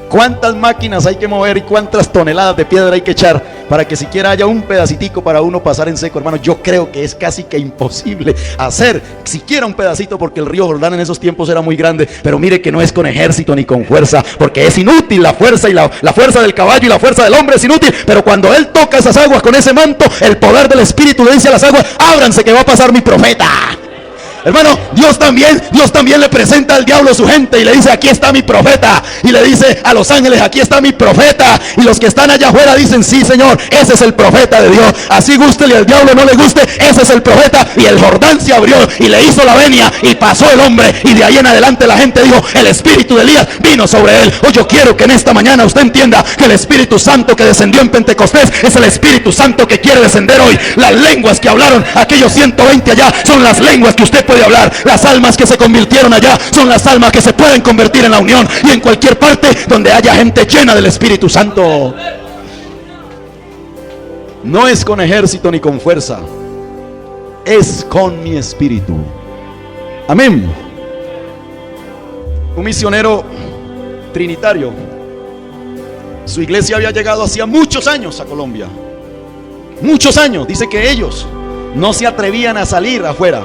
¿Cuántas máquinas hay que mover y cuántas toneladas de piedra hay que echar para que siquiera haya un pedacitico para uno pasar en seco? Hermano, yo creo que es casi que imposible hacer siquiera un pedacito, porque el río Jordán en esos tiempos era muy grande. Pero mire que no es con ejército ni con fuerza, porque es inútil la fuerza, y la fuerza del caballo y la fuerza del hombre es inútil. Pero cuando Él toca esas aguas con ese manto, el poder del Espíritu le dice a las aguas, ábranse que va a pasar mi profeta. Hermano, Dios también le presenta al diablo a su gente y le dice, aquí está mi profeta. Y le dice a los ángeles, aquí está mi profeta. Y los que están allá afuera dicen, sí, Señor, ese es el profeta de Dios. Así gústele al diablo, no le guste, ese es el profeta. Y el Jordán se abrió y le hizo la venia y pasó el hombre. Y de ahí en adelante la gente dijo, el espíritu de Elías vino sobre él. Hoy yo quiero que en esta mañana usted entienda que el Espíritu Santo que descendió en Pentecostés es el Espíritu Santo que quiere descender hoy. Las lenguas que hablaron aquellos 120 allá son las lenguas que usted puede hablar. Las almas que se convirtieron allá son las almas que se pueden convertir en la unión y en cualquier parte donde haya gente llena del Espíritu Santo. No es con ejército ni con fuerza, es con mi espíritu. Amén. Un misionero trinitario, su iglesia había llegado hacía muchos años a Colombia. Muchos años. Dice que ellos no se atrevían a salir afuera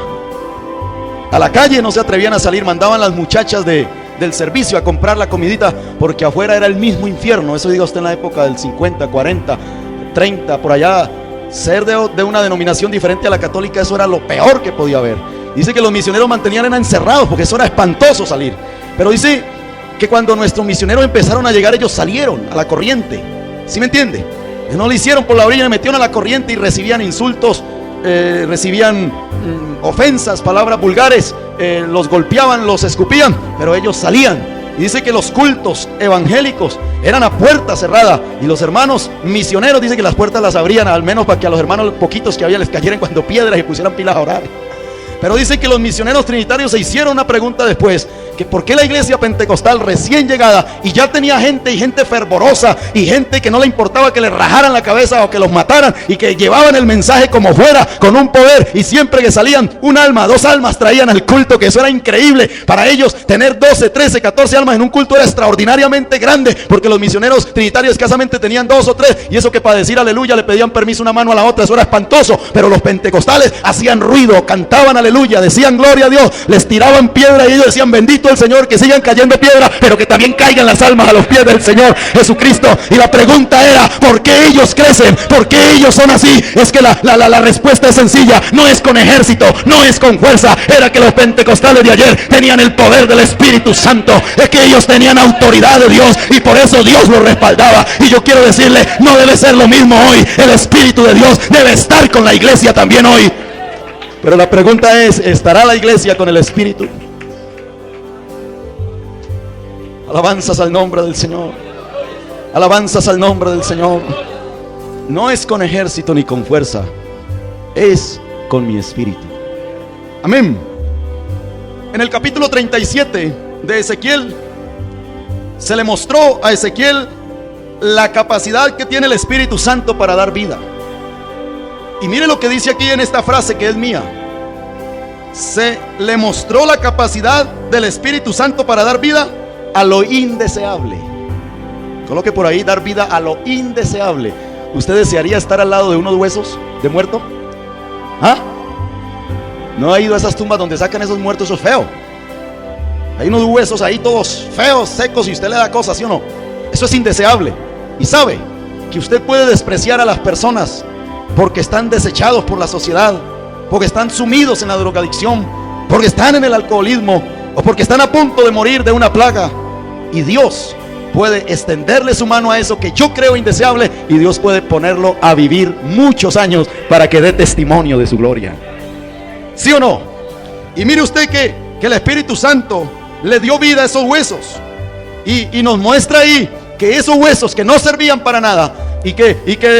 a la calle, no se atrevían a salir. Mandaban las muchachas del servicio a comprar la comidita, porque afuera era el mismo infierno. Eso diga usted en la época del 50, 40, 30, por allá. Ser de una denominación diferente a la católica, eso era lo peor que podía haber. Dice que los misioneros mantenían encerrados porque eso era espantoso salir. Pero dice que cuando nuestros misioneros empezaron a llegar, ellos salieron a la corriente. ¿Sí me entiende? No lo hicieron por la orilla, le metieron a la corriente y recibían insultos, recibían ofensas, palabras vulgares, los golpeaban, los escupían, pero ellos salían. Y dice que los cultos evangélicos eran a puerta cerrada, y los hermanos misioneros dice que las puertas las abrían, al menos para que a los hermanos poquitos que había les cayeran cuando piedras y pusieran pilas a orar. Pero dice que los misioneros trinitarios se hicieron una pregunta después, que por qué la iglesia pentecostal recién llegada y ya tenía gente, y gente fervorosa, y gente que no le importaba que le rajaran la cabeza o que los mataran, y que llevaban el mensaje como fuera, con un poder, y siempre que salían un alma, 2 almas traían al culto, que eso era increíble. Para ellos tener 12, 13, 14 almas en un culto era extraordinariamente grande, porque los misioneros trinitarios escasamente tenían 2 o 3, y eso que para decir aleluya le pedían permiso una mano a la otra, eso era espantoso. Pero los pentecostales hacían ruido, cantaban aleluya, decían gloria a Dios, les tiraban piedra y ellos decían bendito el Señor, que sigan cayendo piedra, pero que también caigan las almas a los pies del Señor Jesucristo. Y la pregunta era, ¿por qué ellos crecen? ¿Por qué ellos son así? Es que la respuesta es sencilla, no es con ejército, no es con fuerza. Era que los pentecostales de ayer tenían el poder del Espíritu Santo, es que ellos tenían autoridad de Dios, y por eso Dios los respaldaba. Y yo quiero decirle, no debe ser lo mismo hoy. El Espíritu de Dios debe estar con la iglesia también hoy. Pero la pregunta es, ¿estará la iglesia con el Espíritu? Alabanzas al nombre del Señor. Alabanzas al nombre del Señor. No es con ejército ni con fuerza, es con mi espíritu. Amén. En el capítulo 37 de Ezequiel, se le mostró a Ezequiel la capacidad que tiene el Espíritu Santo para dar vida. Y mire lo que dice aquí en esta frase que es mía. Se le mostró la capacidad del Espíritu Santo para dar vida a lo indeseable. Coloque por ahí: dar vida a lo indeseable. ¿Usted desearía estar al lado de unos huesos de muerto? ¿Ah? ¿No ha ido a esas tumbas donde sacan esos muertos? Eso es feo. Hay unos huesos ahí todos feos, secos, y usted le da cosas, ¿sí o no? Eso es indeseable. Y sabe que usted puede despreciar a las personas porque están desechados por la sociedad, porque están sumidos en la drogadicción, porque están en el alcoholismo, o porque están a punto de morir de una plaga. Y Dios puede extenderle su mano a eso que yo creo indeseable, y Dios puede ponerlo a vivir muchos años para que dé testimonio de su gloria. ¿Sí o no? Y mire usted que el Espíritu Santo le dio vida a esos huesos, y nos muestra ahí que esos huesos que no servían para nada, y que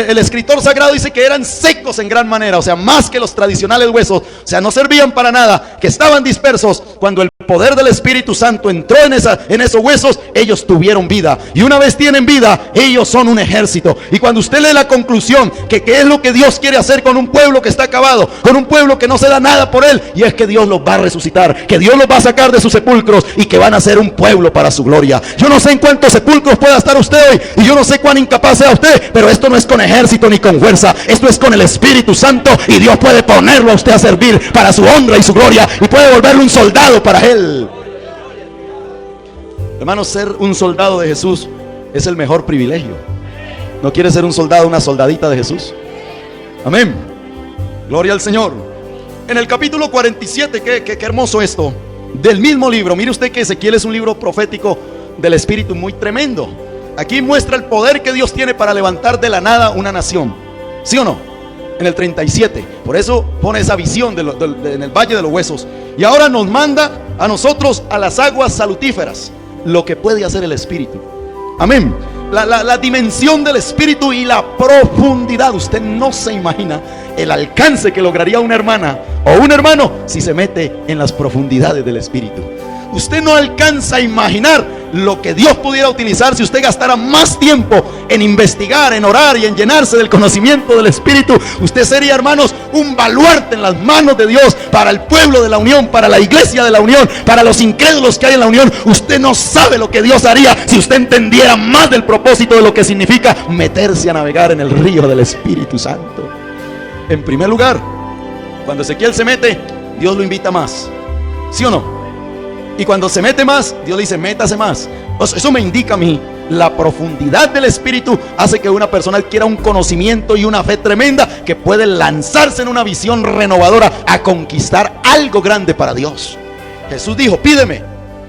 el escritor sagrado dice que eran secos en gran manera, o sea, más que los tradicionales huesos, o sea, no servían para nada, que estaban dispersos. Cuando el poder del Espíritu Santo entró en esos huesos, ellos tuvieron vida, y una vez tienen vida, ellos son un ejército. Y cuando usted lee la conclusión, que qué es lo que Dios quiere hacer con un pueblo que está acabado, con un pueblo que no se da nada por él, y es que Dios los va a resucitar, que Dios los va a sacar de sus sepulcros, y que van a ser un pueblo para su gloria. Yo no sé en cuántos sepulcros pueda estar usted hoy, y yo no sé cuán incapaz sea usted, pero esto no es con ejército ni con fuerza, esto es con el Espíritu Santo, y Dios puede ponerlo a usted a servir para su honra y su gloria, y puede volverlo un soldado para él. Hermanos, ser un soldado de Jesús es el mejor privilegio. ¿No quiere ser un soldado, una soldadita de Jesús? Amén. Gloria al Señor. En el capítulo 47, qué hermoso esto, del mismo libro. Mire usted que Ezequiel es un libro profético del Espíritu muy tremendo. Aquí muestra el poder que Dios tiene para levantar de la nada una nación. ¿Sí o no? En el 37. Por eso pone esa visión en el Valle de los Huesos. Y ahora nos manda a nosotros a las aguas salutíferas, lo que puede hacer el Espíritu. Amén. La dimensión del Espíritu y la profundidad. Usted no se imagina el alcance que lograría una hermana o un hermano si se mete en las profundidades del Espíritu. Usted no alcanza a imaginar lo que Dios pudiera utilizar si usted gastara más tiempo en investigar, en orar y en llenarse del conocimiento del Espíritu. Usted sería, hermanos, un baluarte en las manos de Dios para el pueblo de la Unión, para la iglesia de la Unión, para los incrédulos que hay en la Unión. Usted no sabe lo que Dios haría si usted entendiera más del propósito de lo que significa meterse a navegar en el río del Espíritu Santo. En primer lugar, cuando Ezequiel se mete, Dios lo invita más. ¿Sí o no? Y cuando se mete más, Dios le dice: métase más. Eso me indica a mí, la profundidad del Espíritu hace que una persona adquiera un conocimiento y una fe tremenda, que puede lanzarse en una visión renovadora a conquistar algo grande para Dios. Jesús dijo: pídeme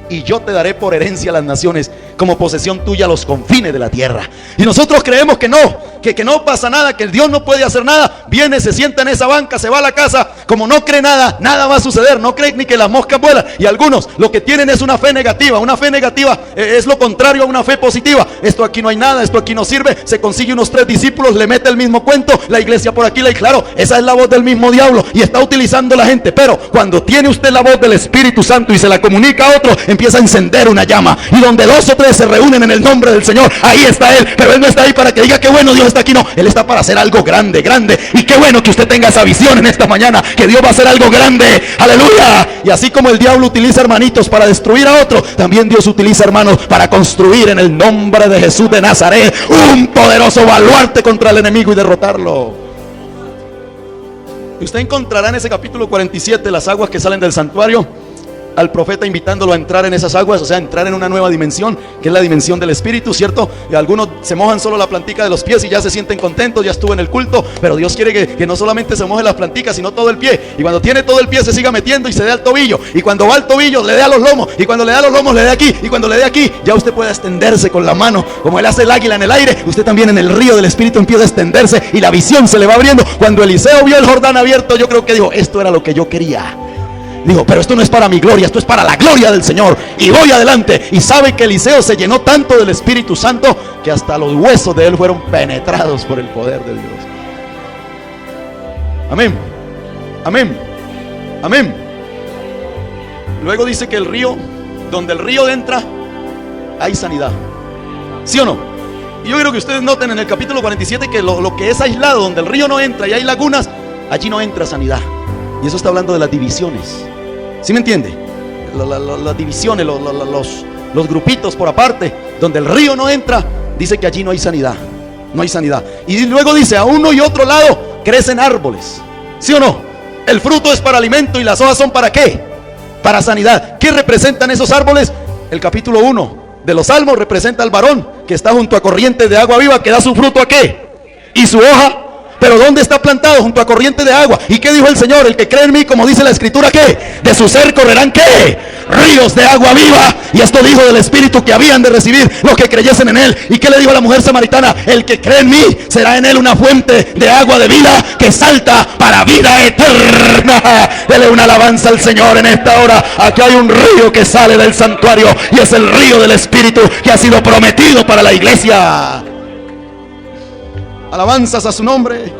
y yo te daré por herencia a las naciones, como posesión tuya los confines de la tierra. Y nosotros creemos que no pasa nada, que Dios no puede hacer nada. Viene, se sienta en esa banca, se va a la casa, como no cree nada, nada va a suceder, no cree ni que las moscas vuelan. Y algunos lo que tienen es una fe negativa. Una fe negativa es lo contrario a una fe positiva. Esto aquí no hay nada, esto aquí no sirve. Se consigue unos 3 discípulos, le mete el mismo cuento, la iglesia por aquí, y claro, esa es la voz del mismo diablo y está utilizando a la gente. Pero cuando tiene usted la voz del Espíritu Santo y se la comunica a otro, empieza a encender una llama, y donde 2 o 3 se reúnen en el nombre del Señor, ahí está Él. Pero Él no está ahí para que diga que bueno, Dios está aquí, no, Él está para hacer algo grande, grande. Y qué bueno que usted tenga esa visión en esta mañana, que Dios va a hacer algo grande, aleluya. Y así como el diablo utiliza, hermanitos, para destruir a otro, también Dios utiliza, hermanos, para construir en el nombre de Jesús de Nazaret un poderoso baluarte contra el enemigo y derrotarlo. Y usted encontrará en ese capítulo 47 las aguas que salen del santuario, al profeta invitándolo a entrar en esas aguas, o sea, entrar en una nueva dimensión, que es la dimensión del Espíritu, ¿cierto? Y algunos se mojan solo la plantica de los pies y ya se sienten contentos, ya estuvo en el culto. Pero Dios quiere que no solamente se moje las planticas, sino todo el pie. Y cuando tiene todo el pie se siga metiendo y se dé al tobillo. Y cuando va al tobillo le dé a los lomos. Y cuando le da a los lomos le dé aquí. Y cuando le dé aquí, ya usted puede extenderse con la mano, como Él hace el águila en el aire. Usted también en el río del Espíritu empieza a extenderse y la visión se le va abriendo. Cuando Eliseo vio el Jordán abierto, yo creo que dijo: esto era lo que yo quería. Dijo: pero esto no es para mi gloria, esto es para la gloria del Señor. Y voy adelante. Y sabe que Eliseo se llenó tanto del Espíritu Santo que hasta los huesos de él fueron penetrados por el poder de Dios. Amén. Amén. Amén. Luego dice que el río, donde el río entra, hay sanidad. ¿Sí o no? Y yo quiero que ustedes noten en el capítulo 47 que lo que es aislado, donde el río no entra y hay lagunas, allí no entra sanidad. Y eso está hablando de las divisiones. ¿Sí me entiende? Las divisiones, los grupitos por aparte, donde el río no entra, dice que allí no hay sanidad. No hay sanidad. Y luego dice, a uno y otro lado crecen árboles. ¿Sí o no? El fruto es para alimento y las hojas son ¿para qué? Para sanidad. ¿Qué representan esos árboles? El capítulo 1 de los Salmos representa al varón que está junto a corrientes de agua viva, que da su fruto ¿a qué? Y su hoja. Pero ¿dónde está plantado? Junto a corriente de agua. ¿Y qué dijo el Señor? El que cree en mí, como dice la Escritura, ¿qué? De su ser correrán ¿qué? Ríos de agua viva. Y esto dijo del Espíritu que habían de recibir los que creyesen en él. ¿Y qué le dijo a la mujer samaritana? El que cree en mí, será en él una fuente de agua de vida que salta para vida eterna. Dele una alabanza al Señor en esta hora. Aquí hay un río que sale del santuario y es el río del Espíritu que ha sido prometido para la iglesia. Alabanzas a su nombre.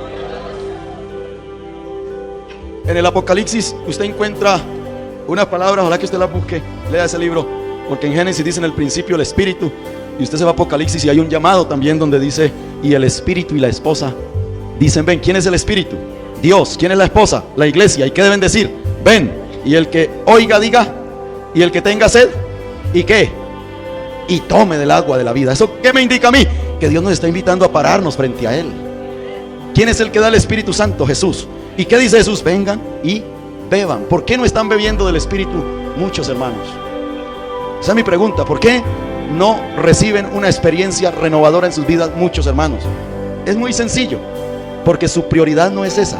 En el Apocalipsis usted encuentra una palabra, ojalá que usted la busque, lea ese libro, porque en Génesis dice en el principio el Espíritu, y usted se va a Apocalipsis y hay un llamado también donde dice, y el Espíritu y la esposa dicen, ven. ¿Quién es el Espíritu? Dios. ¿Quién es la esposa? La iglesia. ¿Y qué deben decir? Ven. Y el que oiga diga, y el que tenga sed, ¿y qué? Y tome del agua de la vida. ¿Eso qué me indica a mí? Que Dios nos está invitando a pararnos frente a él. ¿Quién es el que da el Espíritu Santo? Jesús. ¿Y qué dice Jesús? Vengan y beban. ¿Por qué no están bebiendo del Espíritu muchos hermanos? Esa es mi pregunta. ¿Por qué no reciben una experiencia renovadora en sus vidas muchos hermanos? Es muy sencillo. Porque su prioridad no es esa.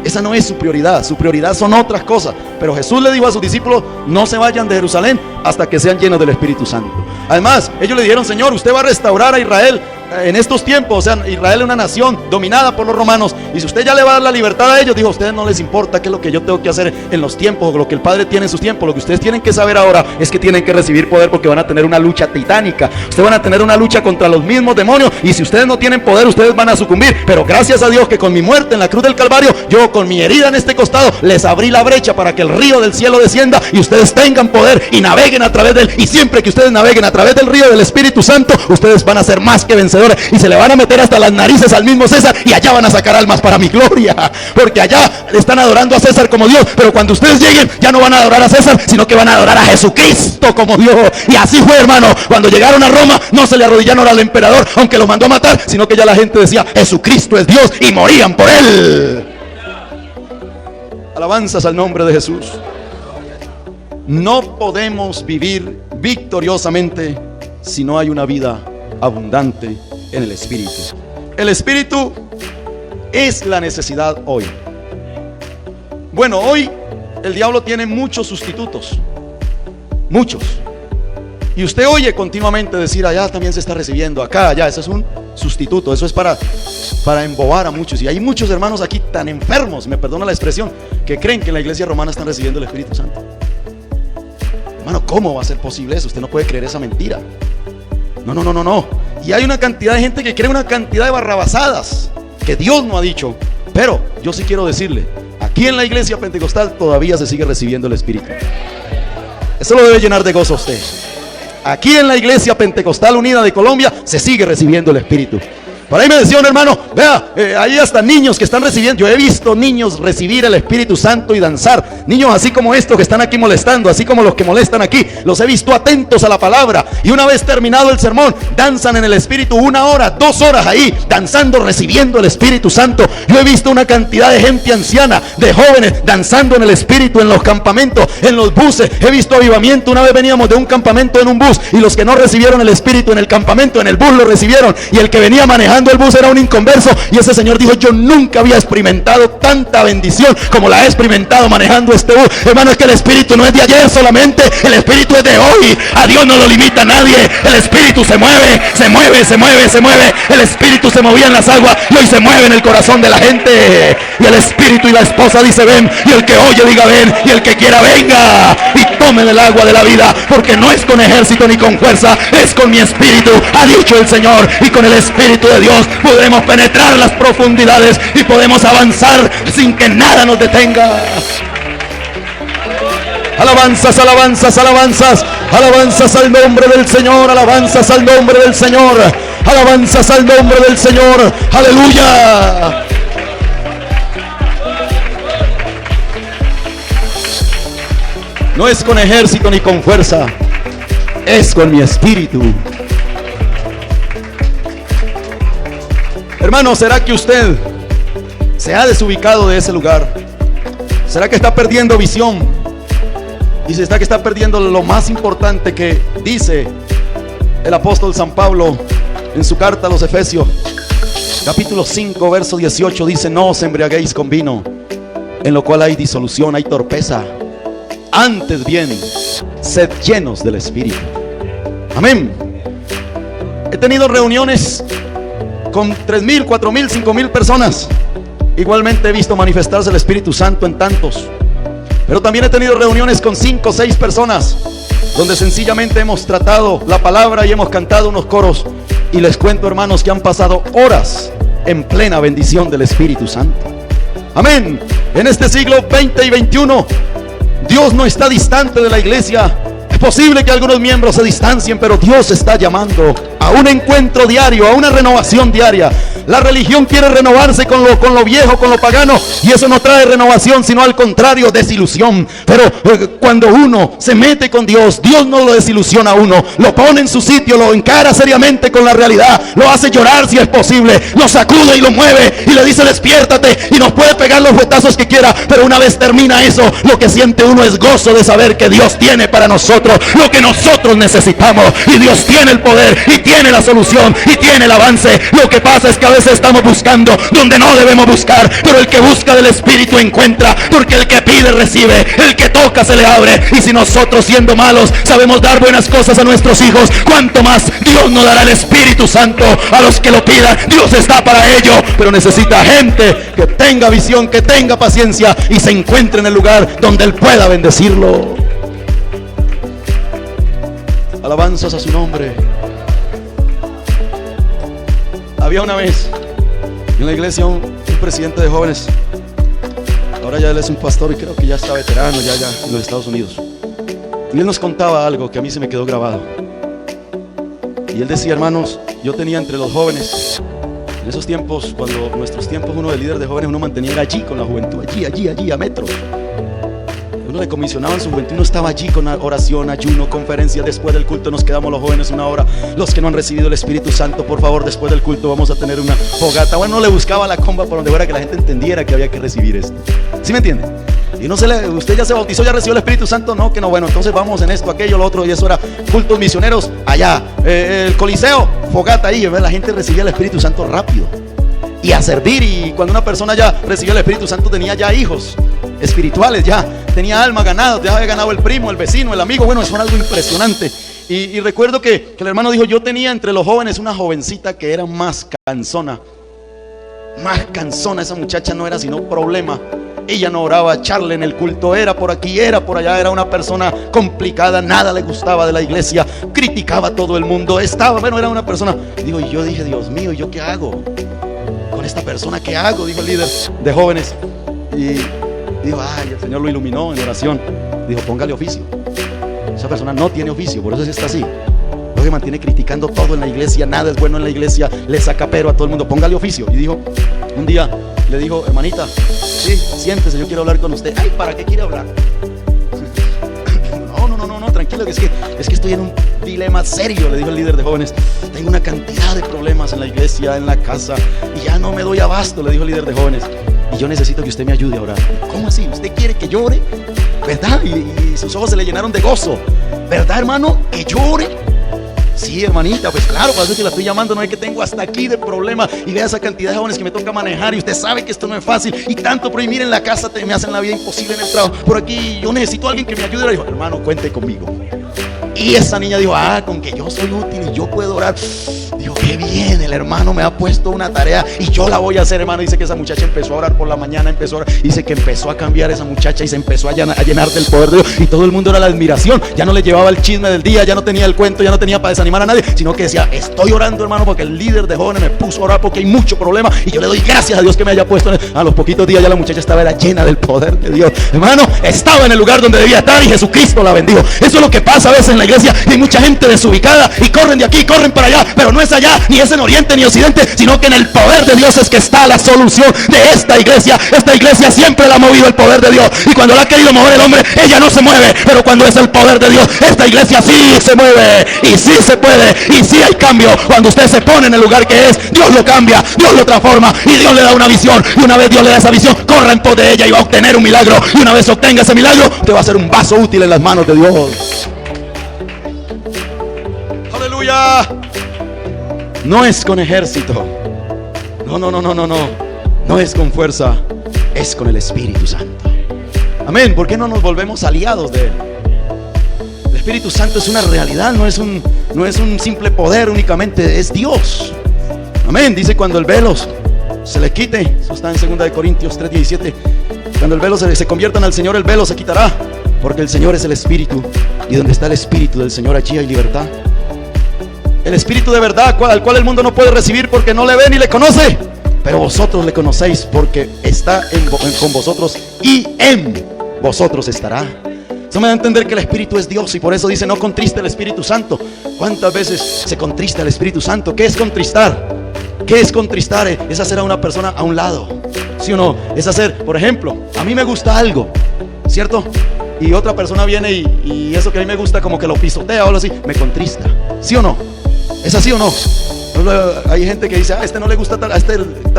Esa no es su prioridad. Su prioridad son otras cosas. Pero Jesús le dijo a sus discípulos, no se vayan de Jerusalén hasta que sean llenos del Espíritu Santo. Además, ellos le dijeron, Señor, usted va a restaurar a Israel en estos tiempos. O sea, Israel es una nación dominada por los romanos, y si usted ya le va a dar la libertad a ellos, dijo, a ustedes no les importa qué es lo que yo tengo que hacer en los tiempos, o lo que el Padre tiene en sus tiempos. Lo que ustedes tienen que saber ahora es que tienen que recibir poder, porque van a tener una lucha titánica. Ustedes van a tener una lucha contra los mismos demonios, y si ustedes no tienen poder, ustedes van a sucumbir. Pero gracias a Dios que con mi muerte en la cruz del Calvario, yo con mi herida en este costado, les abrí la brecha para que el río del cielo descienda y ustedes tengan poder y naveguen a través de él. Y siempre que ustedes naveguen a través del río del Espíritu Santo, ustedes van a ser más que vencedores, y se le van a meter hasta las narices al mismo César, y allá van a sacar almas para mi gloria, porque allá están adorando a César como Dios. Pero cuando ustedes lleguen, ya no van a adorar a César, sino que van a adorar a Jesucristo como Dios. Y así fue, hermano. Cuando llegaron a Roma, no se le arrodillaron al emperador, aunque lo mandó a matar, sino que ya la gente decía, Jesucristo es Dios, y morían por él. Alabanzas al nombre de Jesús. No podemos vivir victoriosamente si no hay una vida abundante en el Espíritu. El Espíritu es la necesidad hoy. Bueno, hoy el diablo tiene muchos sustitutos. Muchos. Y usted oye continuamente decir, allá también se está recibiendo, acá, allá. Eso es un sustituto. Eso es para embobar a muchos. Y hay muchos hermanos aquí tan enfermos, me perdona la expresión, que creen que en la iglesia romana están recibiendo el Espíritu Santo. Hermano, ¿cómo va a ser posible eso? Usted no puede creer esa mentira. No. Y hay una cantidad de gente que cree una cantidad de barrabasadas que Dios no ha dicho. Pero yo sí quiero decirle, aquí en la iglesia pentecostal todavía se sigue recibiendo el Espíritu. Eso lo debe llenar de gozo a usted. Aquí en la iglesia pentecostal unida de Colombia se sigue recibiendo el Espíritu. Por ahí me decía un hermano, vea, hay hasta niños que están recibiendo. Yo he visto niños recibir el Espíritu Santo y danzar. Niños así como estos que están aquí molestando, así como los que molestan aquí. Los he visto atentos a la palabra. Y una vez terminado el sermón, danzan en el Espíritu 1 hora, 2 horas ahí, danzando, recibiendo el Espíritu Santo. Yo he visto una cantidad de gente anciana, de jóvenes, danzando en el Espíritu, en los campamentos, en los buses. He visto avivamiento. Una vez veníamos de un campamento en un bus, y los que no recibieron el Espíritu en el campamento, en el bus lo recibieron. Y el que venía manejando el bus era un inconverso, y ese señor dijo, yo nunca había experimentado tanta bendición como la he experimentado manejando este bus. Hermano, es que el Espíritu no es de ayer solamente, el Espíritu es de hoy. A Dios no lo limita nadie. El Espíritu se mueve. El Espíritu se movía en las aguas y hoy se mueve en el corazón de la gente. Y el Espíritu y la esposa dice ven, y el que oye diga ven, y el que quiera venga y tome del agua de la vida, porque no es con ejército ni con fuerza, es con mi Espíritu, ha dicho el Señor. Y con el Espíritu de Dios Dios podremos penetrar las profundidades y podemos avanzar sin que nada nos detenga. Alabanzas, alabanzas, alabanzas, alabanzas al nombre del Señor, alabanzas al nombre del Señor, alabanzas al nombre del Señor. Aleluya. No es con ejército ni con fuerza, es con mi espíritu. Hermano, ¿será que usted se ha desubicado de ese lugar? ¿Será que está perdiendo visión? Y se está que está perdiendo lo más importante que dice el apóstol San Pablo en su carta a los Efesios, capítulo 5, verso 18, dice: no os embriaguéis con vino, en lo cual hay disolución, hay torpeza. Antes bien, sed llenos del Espíritu. Amén. He tenido reuniones con 3,000, 4,000, 5,000 personas. Igualmente he visto manifestarse el Espíritu Santo en tantos. Pero también he tenido reuniones con 5 o 6 personas, donde sencillamente hemos tratado la palabra y hemos cantado unos coros. Y les cuento, hermanos, que han pasado horas en plena bendición del Espíritu Santo. Amén. En este siglo 20 y 21, Dios no está distante de la iglesia. Es posible que algunos miembros se distancien, pero Dios está llamando a un encuentro diario, a una renovación diaria. La religión quiere renovarse con lo viejo, con lo pagano, y eso no trae renovación, sino al contrario, desilusión. Pero cuando uno se mete con Dios, Dios no lo desilusiona a uno, lo pone en su sitio, lo encara seriamente con la realidad, lo hace llorar si es posible, lo sacude y lo mueve y le dice: despiértate, y nos puede pegar los fuetazos que quiera, pero una vez termina eso, lo que siente uno es gozo de saber que Dios tiene para nosotros lo que nosotros necesitamos, y Dios tiene el poder y tiene la solución y tiene el avance. Lo que pasa es que a veces estamos buscando donde no debemos buscar, pero el que busca del Espíritu encuentra, porque el que pide recibe, el que toca se le abre. Y si nosotros, siendo malos, sabemos dar buenas cosas a nuestros hijos, cuánto más Dios nos dará el Espíritu Santo a los que lo pidan. Dios está para ello, pero necesita gente que tenga visión, que tenga paciencia y se encuentre en el lugar donde Él pueda bendecirlo. Alabanzas a su nombre. Había una vez en la iglesia un presidente de jóvenes. Ahora ya él es un pastor y creo que ya está veterano ya en los Estados Unidos. Y él nos contaba algo que a mí se me quedó grabado. Y él decía: hermanos, yo tenía entre los jóvenes, en esos tiempos, cuando nuestros tiempos, uno de líder de jóvenes, uno mantenía allí con la juventud, allí a metro. Uno le comisionaba en su juventud, uno estaba allí con oración, ayuno, conferencia. Después del culto nos quedamos los jóvenes una hora. Los que no han recibido el Espíritu Santo, por favor, después del culto vamos a tener una fogata. Bueno, no le buscaba la comba por donde fuera, que la gente entendiera que había que recibir esto. ¿Sí me entiende? Y no usted ya se bautizó, ya recibió el Espíritu Santo. No, que no, bueno, entonces vamos en esto, aquello, lo otro. Y eso era cultos misioneros allá, el Coliseo, fogata ahí. La gente recibía el Espíritu Santo rápido y a servir. Y cuando una persona ya recibió el Espíritu Santo, tenía ya hijos espirituales, ya tenía alma ganada, ya había ganado el primo, el vecino, el amigo. Bueno, eso era algo impresionante. Y recuerdo que el hermano dijo: yo tenía entre los jóvenes una jovencita que era más cansona. Esa muchacha no era sino problema. Ella no oraba, charla en el culto, era por aquí, era por allá. Era una persona complicada, nada le gustaba de la iglesia, criticaba a todo el mundo, era una persona. Y yo dije: Dios mío, ¿yo qué hago con esta persona? ¿Qué hago? Dijo el líder de jóvenes. Y dijo: ay, el Señor lo iluminó en oración. Dijo: póngale oficio. Esa persona no tiene oficio, por eso sí está así. Lo que mantiene criticando todo en la iglesia, nada es bueno en la iglesia, le saca pero a todo el mundo. Póngale oficio. Y dijo, un día le dijo: hermanita, sí, siéntese, yo quiero hablar con usted. Ay, ¿para qué quiere hablar? No, tranquilo, que es que estoy en un dilema serio, le dijo el líder de jóvenes. Tengo una cantidad de problemas en la iglesia, en la casa, y ya no me doy abasto, le dijo el líder de jóvenes. Y yo necesito que usted me ayude a orar. ¿Cómo así? ¿Usted quiere que llore? ¿Verdad? Y sus ojos se le llenaron de gozo. ¿Verdad, hermano? ¿Que llore? Sí, hermanita, pues claro, para eso que la estoy llamando. No es que tengo hasta aquí de problema y vea esa cantidad de jóvenes que me toca manejar, y usted sabe que esto no es fácil, y tanto prohibir en la casa me hacen la vida imposible en el trabajo. Por aquí yo necesito a alguien que me ayude. Le dijo: hermano, cuente conmigo. Y esa niña dijo, con que yo soy útil y yo puedo orar. Dijo, qué bien, el hermano me ha puesto una tarea y yo la voy a hacer, hermano. Dice que esa muchacha empezó a orar por la mañana, dice que empezó a cambiar esa muchacha y se empezó a llenar del poder de Dios. Y todo el mundo era la admiración. Ya no le llevaba el chisme del día, ya no tenía el cuento, ya no tenía para desanimar a nadie, sino que decía, estoy orando, hermano, porque el líder de jóvenes me puso a orar porque hay mucho problema y yo le doy gracias a Dios que me haya puesto. A los poquitos días ya la muchacha era llena del poder de Dios, hermano. Estaba en el lugar donde debía estar y Jesucristo la bendijo. Eso es lo que pasa a veces en la iglesia. Hay mucha gente desubicada y corren de aquí, corren para allá, pero no es allá, ni es en oriente ni occidente, sino que en el poder de Dios es que está la solución de esta iglesia. Esta iglesia siempre la ha movido el poder de Dios, y cuando la ha querido mover el hombre, ella no se mueve. Pero cuando es el poder de Dios, esta iglesia sí se mueve, y sí se puede, y sí hay cambio. Cuando usted se pone en el lugar que es, Dios lo cambia, Dios lo transforma, y Dios le da una visión, y una vez Dios le da esa visión, corra en pos de ella y va a obtener un milagro. Y una vez obtenga ese milagro, usted va a ser un vaso útil en las manos de Dios. Aleluya. No es con ejército, no es con fuerza, es con el Espíritu Santo. Amén. ¿Por qué no nos volvemos aliados de Él? El Espíritu Santo es una realidad, no es un simple poder únicamente, es Dios. Amén. Dice, cuando el velo se le quite, eso está en 2 Corintios 3:17, cuando el velo se conviertan al Señor, el velo se quitará, porque el Señor es el Espíritu, y donde está el Espíritu del Señor, allí hay libertad. El Espíritu de verdad, al cual el mundo no puede recibir porque no le ve ni le conoce, pero vosotros le conocéis porque está con vosotros y en vosotros estará. Eso me da a entender que el Espíritu es Dios, y por eso dice, no contriste el Espíritu Santo. ¿Cuántas veces se contrista el Espíritu Santo? ¿Qué es contristar? ¿Qué es contristar? Es hacer a una persona a un lado, ¿sí o no? Es hacer, por ejemplo, a mí me gusta algo, ¿cierto? Y otra persona viene y eso que a mí me gusta como que lo pisotea o algo así, me contrista, ¿sí o no? ¿Es así o no? Hay gente que dice, a este no le gusta tal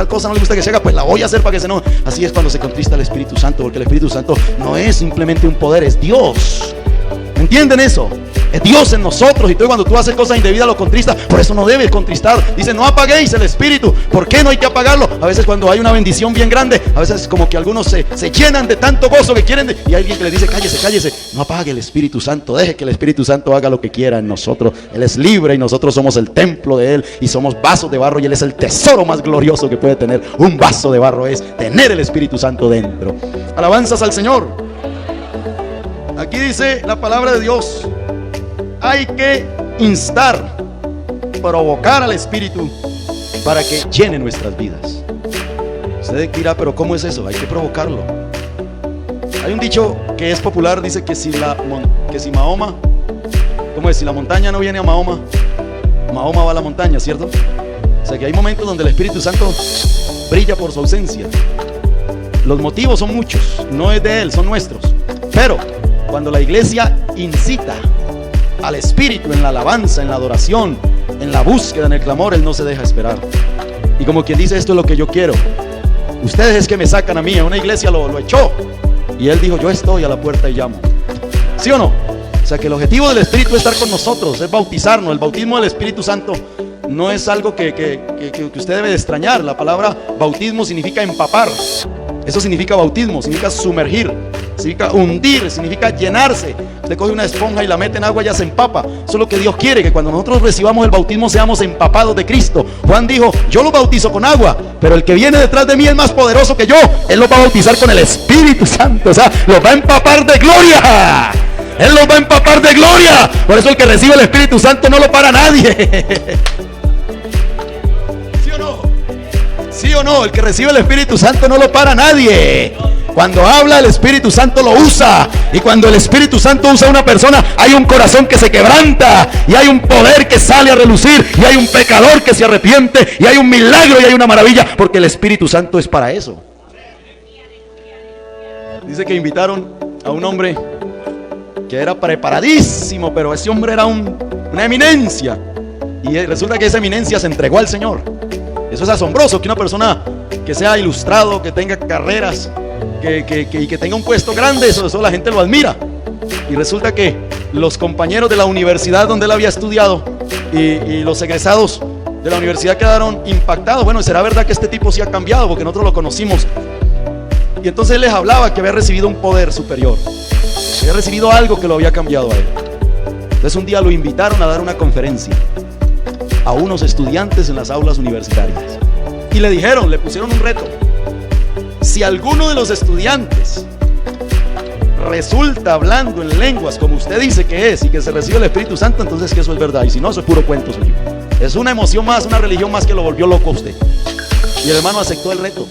cosa, no le gusta que se haga, pues la voy a hacer para que se no. Así es cuando se contrista el Espíritu Santo, porque el Espíritu Santo no es simplemente un poder, es Dios. ¿Me entienden eso? Es Dios en nosotros, y cuando tú haces cosas indebidas lo contristas. Por eso no debes contristar. Dice, no apaguéis el Espíritu. ¿Por qué no hay que apagarlo? A veces cuando hay una bendición bien grande, a veces como que algunos se llenan de tanto gozo que quieren y hay alguien que les dice, cállese. No apague el Espíritu Santo, deje que el Espíritu Santo haga lo que quiera en nosotros. Él es libre y nosotros somos el templo de Él, y somos vasos de barro, y Él es el tesoro más glorioso que puede tener un vaso de barro, es tener el Espíritu Santo dentro. Alabanzas al Señor. Aquí dice la palabra de Dios, hay que instar, provocar al Espíritu para que llene nuestras vidas. Usted dirá, pero ¿cómo es eso? Hay que provocarlo. Hay un dicho que es popular, dice que si Mahoma, ¿cómo es? Si la montaña no viene a Mahoma, Mahoma va a la montaña, ¿cierto? O sea que hay momentos donde el Espíritu Santo brilla por su ausencia. Los motivos son muchos, no es de Él, son nuestros. Pero cuando la iglesia incita al Espíritu en la alabanza, en la adoración, en la búsqueda, en el clamor, Él no se deja esperar. Y como quien dice, esto es lo que yo quiero. Ustedes es que me sacan a mí, a una iglesia lo echó, y Él dijo, yo estoy a la puerta y llamo. ¿Sí o no? O sea que el objetivo del Espíritu es estar con nosotros, es bautizarnos. El bautismo del Espíritu Santo no es algo que usted debe de extrañar. La palabra bautismo significa empapar. Eso significa bautismo, significa sumergir, significa hundir, significa llenarse. Usted coge una esponja y la mete en agua y ya se empapa. Eso es lo que Dios quiere, que cuando nosotros recibamos el bautismo seamos empapados de Cristo. Juan dijo, yo lo bautizo con agua, pero el que viene detrás de mí es más poderoso que yo. Él lo va a bautizar con el Espíritu Santo, o sea, los va a empapar de gloria. Él los va a empapar de gloria. Por eso el que recibe el Espíritu Santo no lo para nadie. ¿Sí o no? El que recibe el Espíritu Santo no lo para nadie. Cuando habla, el Espíritu Santo lo usa. Y cuando el Espíritu Santo usa a una persona, hay un corazón que se quebranta, y hay un poder que sale a relucir, y hay un pecador que se arrepiente, y hay un milagro y hay una maravilla, porque el Espíritu Santo es para eso. Dice que invitaron a un hombre que era preparadísimo, pero ese hombre era una eminencia, y resulta que esa eminencia se entregó al Señor. Eso es asombroso, que una persona que sea ilustrado, que tenga carreras, que tenga un puesto grande, eso la gente lo admira. Y resulta que los compañeros de la universidad donde él había estudiado y los egresados de la universidad quedaron impactados. Bueno, ¿será verdad que este tipo sí ha cambiado? Porque nosotros lo conocimos. Y entonces él les hablaba que había recibido un poder superior, había recibido algo que lo había cambiado a él. Entonces un día lo invitaron a dar una conferencia a unos estudiantes en las aulas universitarias y le dijeron, le pusieron un reto: si alguno de los estudiantes resulta hablando en lenguas como usted dice que es y que se recibe el Espíritu Santo, entonces que eso es verdad, y si no, eso es puro cuento suyo. Es una emoción más, una religión más que lo volvió loco a usted. Y el hermano aceptó el reto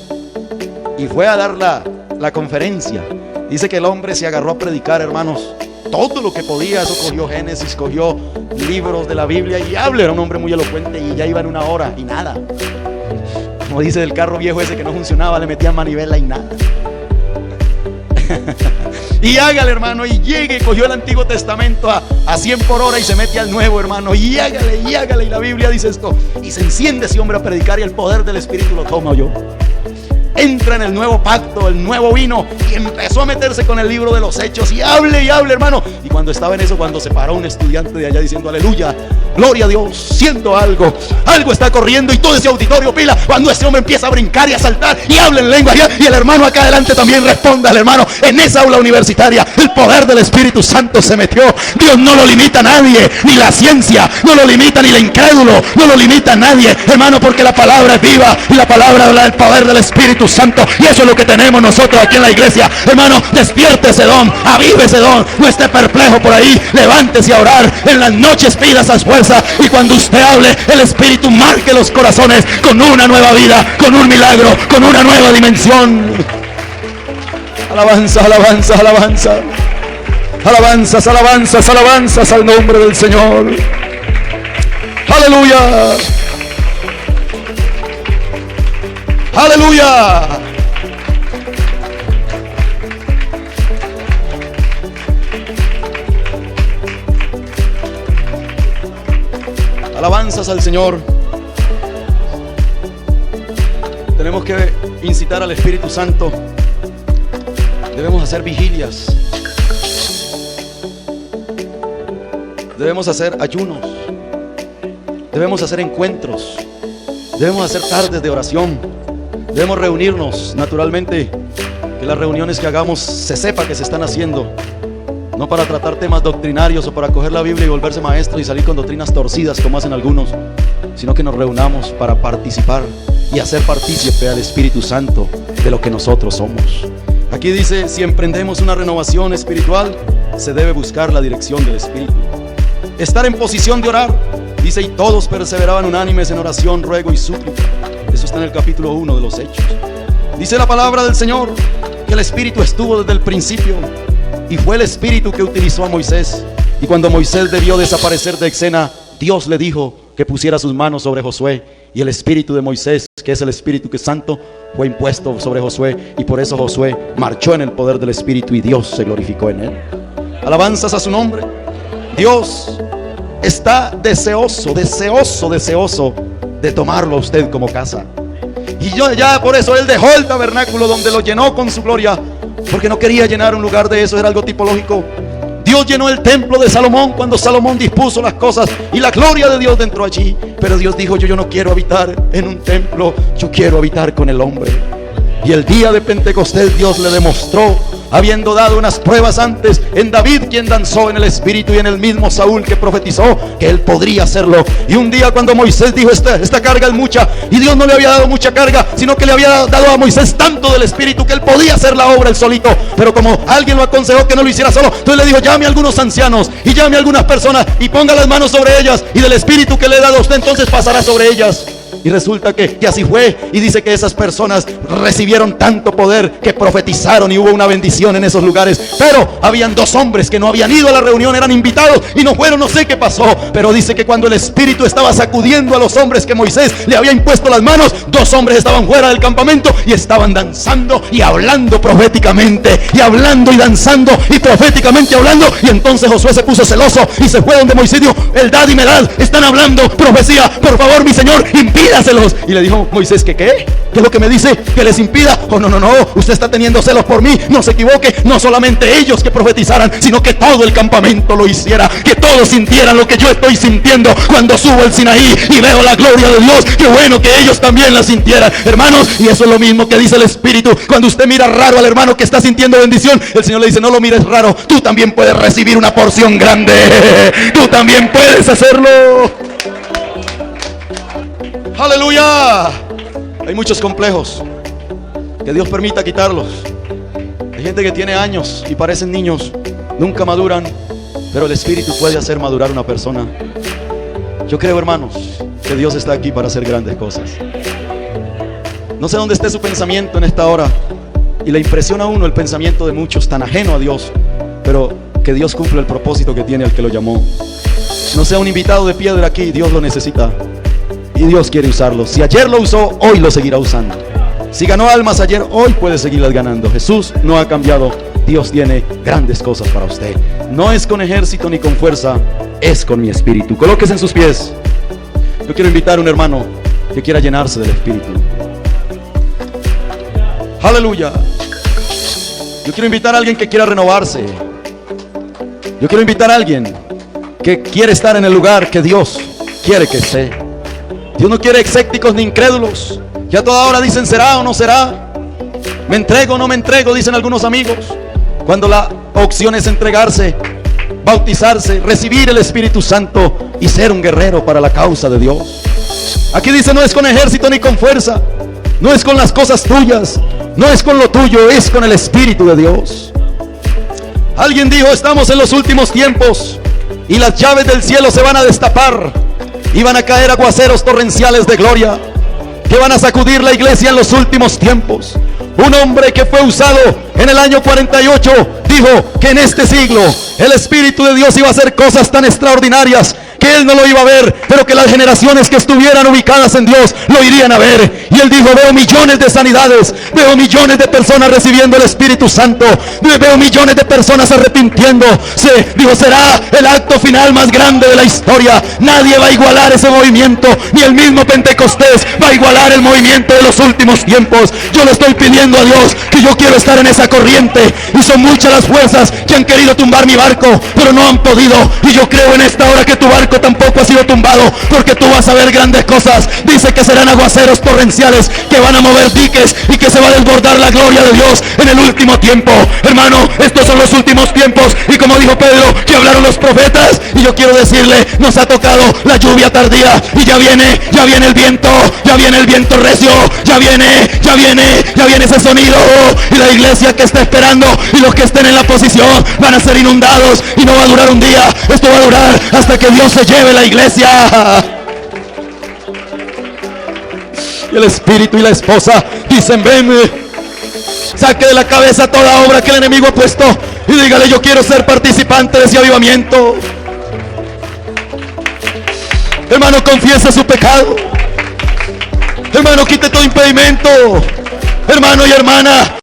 y fue a dar la conferencia. Dice que el hombre se agarró a predicar, hermanos, todo lo que podía. Eso cogió Génesis, cogió libros de la Biblia y habla. Era un hombre muy elocuente y ya iba en una hora y nada. Como dice del carro viejo ese que no funcionaba, le metían manivela y nada. Y hágale, hermano, y llegue, cogió el Antiguo Testamento a 100 por hora y se mete al Nuevo, hermano, y hágale, y la Biblia dice esto, y se enciende ese hombre a predicar y el poder del Espíritu lo toma. Yo entra en el nuevo pacto, el nuevo vino, y empezó a meterse con el libro de los Hechos y hable, hermano. Y cuando estaba en eso, cuando se paró un estudiante de allá diciendo aleluya, gloria a Dios, siento algo está corriendo, y todo ese auditorio pila cuando ese hombre empieza a brincar y a saltar y habla en lengua, y el hermano acá adelante también responda al hermano. En esa aula universitaria el poder del Espíritu Santo se metió. Dios no lo limita a nadie, ni la ciencia no lo limita, ni el incrédulo no lo limita a nadie, hermano, porque la palabra es viva y la palabra habla del poder del Espíritu Santo, y eso es lo que tenemos nosotros aquí en la iglesia. Hermano, despierte ese don, avive ese don, no esté perplejo por ahí, levántese a orar, en las noches pida esas fuerzas, y cuando usted hable, el Espíritu marque los corazones con una nueva vida, con un milagro, con una nueva dimensión. Alabanza, alabanza, alabanza. Alabanzas, alabanzas, alabanzas al nombre del Señor. Aleluya. Aleluya. Alabanzas al Señor. Tenemos que incitar al Espíritu Santo. Debemos hacer vigilias. Debemos hacer ayunos. Debemos hacer encuentros. Debemos hacer tardes de oración. Debemos reunirnos. Naturalmente, que las reuniones que hagamos se sepa que se están haciendo. No para tratar temas doctrinarios o para coger la Biblia y volverse maestro y salir con doctrinas torcidas como hacen algunos, sino que nos reunamos para participar y hacer partícipe al Espíritu Santo de lo que nosotros somos. Aquí dice, si emprendemos una renovación espiritual, se debe buscar la dirección del Espíritu. Estar en posición de orar, dice, y todos perseveraban unánimes en oración, ruego y súplica. Eso está en el capítulo 1 de los Hechos. Dice la palabra del Señor que el Espíritu estuvo desde el principio, y fue el Espíritu que utilizó a Moisés. Y cuando Moisés debió desaparecer de escena, Dios le dijo que pusiera sus manos sobre Josué, y el Espíritu de Moisés, que es el Espíritu que es santo, fue impuesto sobre Josué, y por eso Josué marchó en el poder del Espíritu y Dios se glorificó en él. Alabanzas a su nombre. Dios está deseoso de tomarlo a usted como casa. Y ya por eso Él dejó el tabernáculo donde lo llenó con su gloria, porque no quería llenar un lugar de eso, era algo tipológico. Dios llenó el templo de Salomón cuando Salomón dispuso las cosas y la gloria de Dios entró allí. Pero Dios dijo, yo no quiero habitar en un templo, yo quiero habitar con el hombre. Y el día de Pentecostés Dios le demostró, habiendo dado unas pruebas antes en David, quien danzó en el Espíritu, y en el mismo Saúl que profetizó que él podría hacerlo. Y un día cuando Moisés dijo, esta carga es mucha, y Dios no le había dado mucha carga, sino que le había dado a Moisés tanto del Espíritu que él podía hacer la obra él solito. Pero como alguien lo aconsejó que no lo hiciera solo, entonces le dijo, llame a algunos ancianos y llame a algunas personas y ponga las manos sobre ellas, y del Espíritu que le he dado a usted entonces pasará sobre ellas. Y resulta que así fue, y dice que esas personas recibieron tanto poder que profetizaron y hubo una bendición en esos lugares. Pero habían dos hombres que no habían ido a la reunión, eran invitados y no fueron, no sé qué pasó. Pero dice que cuando el Espíritu estaba sacudiendo a los hombres que Moisés le había impuesto las manos, dos hombres estaban fuera del campamento y estaban danzando y hablando proféticamente, y hablando y danzando y proféticamente hablando. Y entonces Josué se puso celoso y se fue donde Moisés dijo, el dad y medad están hablando profecía, por favor mi señor, impídaselos. Y le dijo Moisés, ¿qué? ¿Qué es lo que me dice que les impida? Oh, no, usted está teniendo celos por mí. No se equivoque, no solamente ellos que profetizaran, sino que todo el campamento lo hiciera, que todos sintieran lo que yo estoy sintiendo cuando subo el Sinaí y veo la gloria de Dios. Qué bueno que ellos también la sintieran, hermanos. Y eso es lo mismo que dice el Espíritu. Cuando usted mira raro al hermano que está sintiendo bendición, el Señor le dice: no lo mires raro, tú también puedes recibir una porción grande, tú también puedes hacerlo. Aleluya. Hay muchos complejos que Dios permita quitarlos. Hay gente que tiene años y parecen niños, nunca maduran, pero el Espíritu puede hacer madurar una persona. Yo creo, hermanos, que Dios está aquí para hacer grandes cosas. No sé dónde esté su pensamiento en esta hora, y le impresiona a uno el pensamiento de muchos tan ajeno a Dios, pero que Dios cumpla el propósito que tiene al que lo llamó. No sea un invitado de piedra aquí, Dios lo necesita y Dios quiere usarlo. Si ayer lo usó, hoy lo seguirá usando. Si ganó almas ayer, hoy puede seguirlas ganando. Jesús no ha cambiado. Dios tiene grandes cosas para usted. No es con ejército ni con fuerza, es con mi espíritu. Colóquese en sus pies. Yo quiero invitar a un hermano que quiera llenarse del Espíritu. Aleluya. Yo quiero invitar a alguien que quiera renovarse. Yo quiero invitar a alguien que quiere estar en el lugar que Dios quiere que esté. Dios no quiere escépticos ni incrédulos que a toda hora dicen: ¿será o no será? ¿Me entrego o no me entrego?, dicen algunos amigos, cuando la opción es entregarse, bautizarse, recibir el Espíritu Santo y ser un guerrero para la causa de Dios. Aquí dice: no es con ejército ni con fuerza, no es con las cosas tuyas, no es con lo tuyo, es con el Espíritu de Dios. Alguien dijo: estamos en los últimos tiempos y las llaves del cielo se van a destapar y van a caer aguaceros torrenciales de gloria que van a sacudir la iglesia en los últimos tiempos. Un hombre que fue usado en el año 48 dijo que en este siglo el Espíritu de Dios iba a hacer cosas tan extraordinarias que él no lo iba a ver, pero que las generaciones que estuvieran ubicadas en Dios lo irían a ver. Y él dijo: veo millones de sanidades, veo millones de personas recibiendo el Espíritu Santo, veo millones de personas arrepintiéndose. Dijo: será el acto final más grande de la historia. Nadie va a igualar ese movimiento, ni el mismo Pentecostés va a igualar el movimiento de los últimos tiempos. Yo le estoy pidiendo a Dios que yo quiero estar en esa corriente, y son muchas las fuerzas que han querido tumbar mi barco, pero no han podido. Y yo creo en esta hora que tu barco tampoco ha sido tumbado, porque tú vas a ver grandes cosas. Dice que serán aguaceros torrenciales que van a mover diques y que se va a desbordar la gloria de Dios en el último tiempo. Hermano, estos son los últimos tiempos, y como dijo Pedro, que hablaron los profetas, y yo quiero decirle: nos ha tocado la lluvia tardía, y ya viene el viento, ya viene el viento recio, ya viene ese sonido, y la iglesia que está esperando y los que estén en la posición van a ser inundados, y no va a durar un día, esto va a durar hasta que Dios se lleve la iglesia. Y el Espíritu y la esposa dicen: ven, saque de la cabeza toda obra que el enemigo ha puesto y dígale: yo quiero ser participante de ese avivamiento. Hermano, confiesa su pecado. Hermano, quite todo impedimento. Hermano y hermana,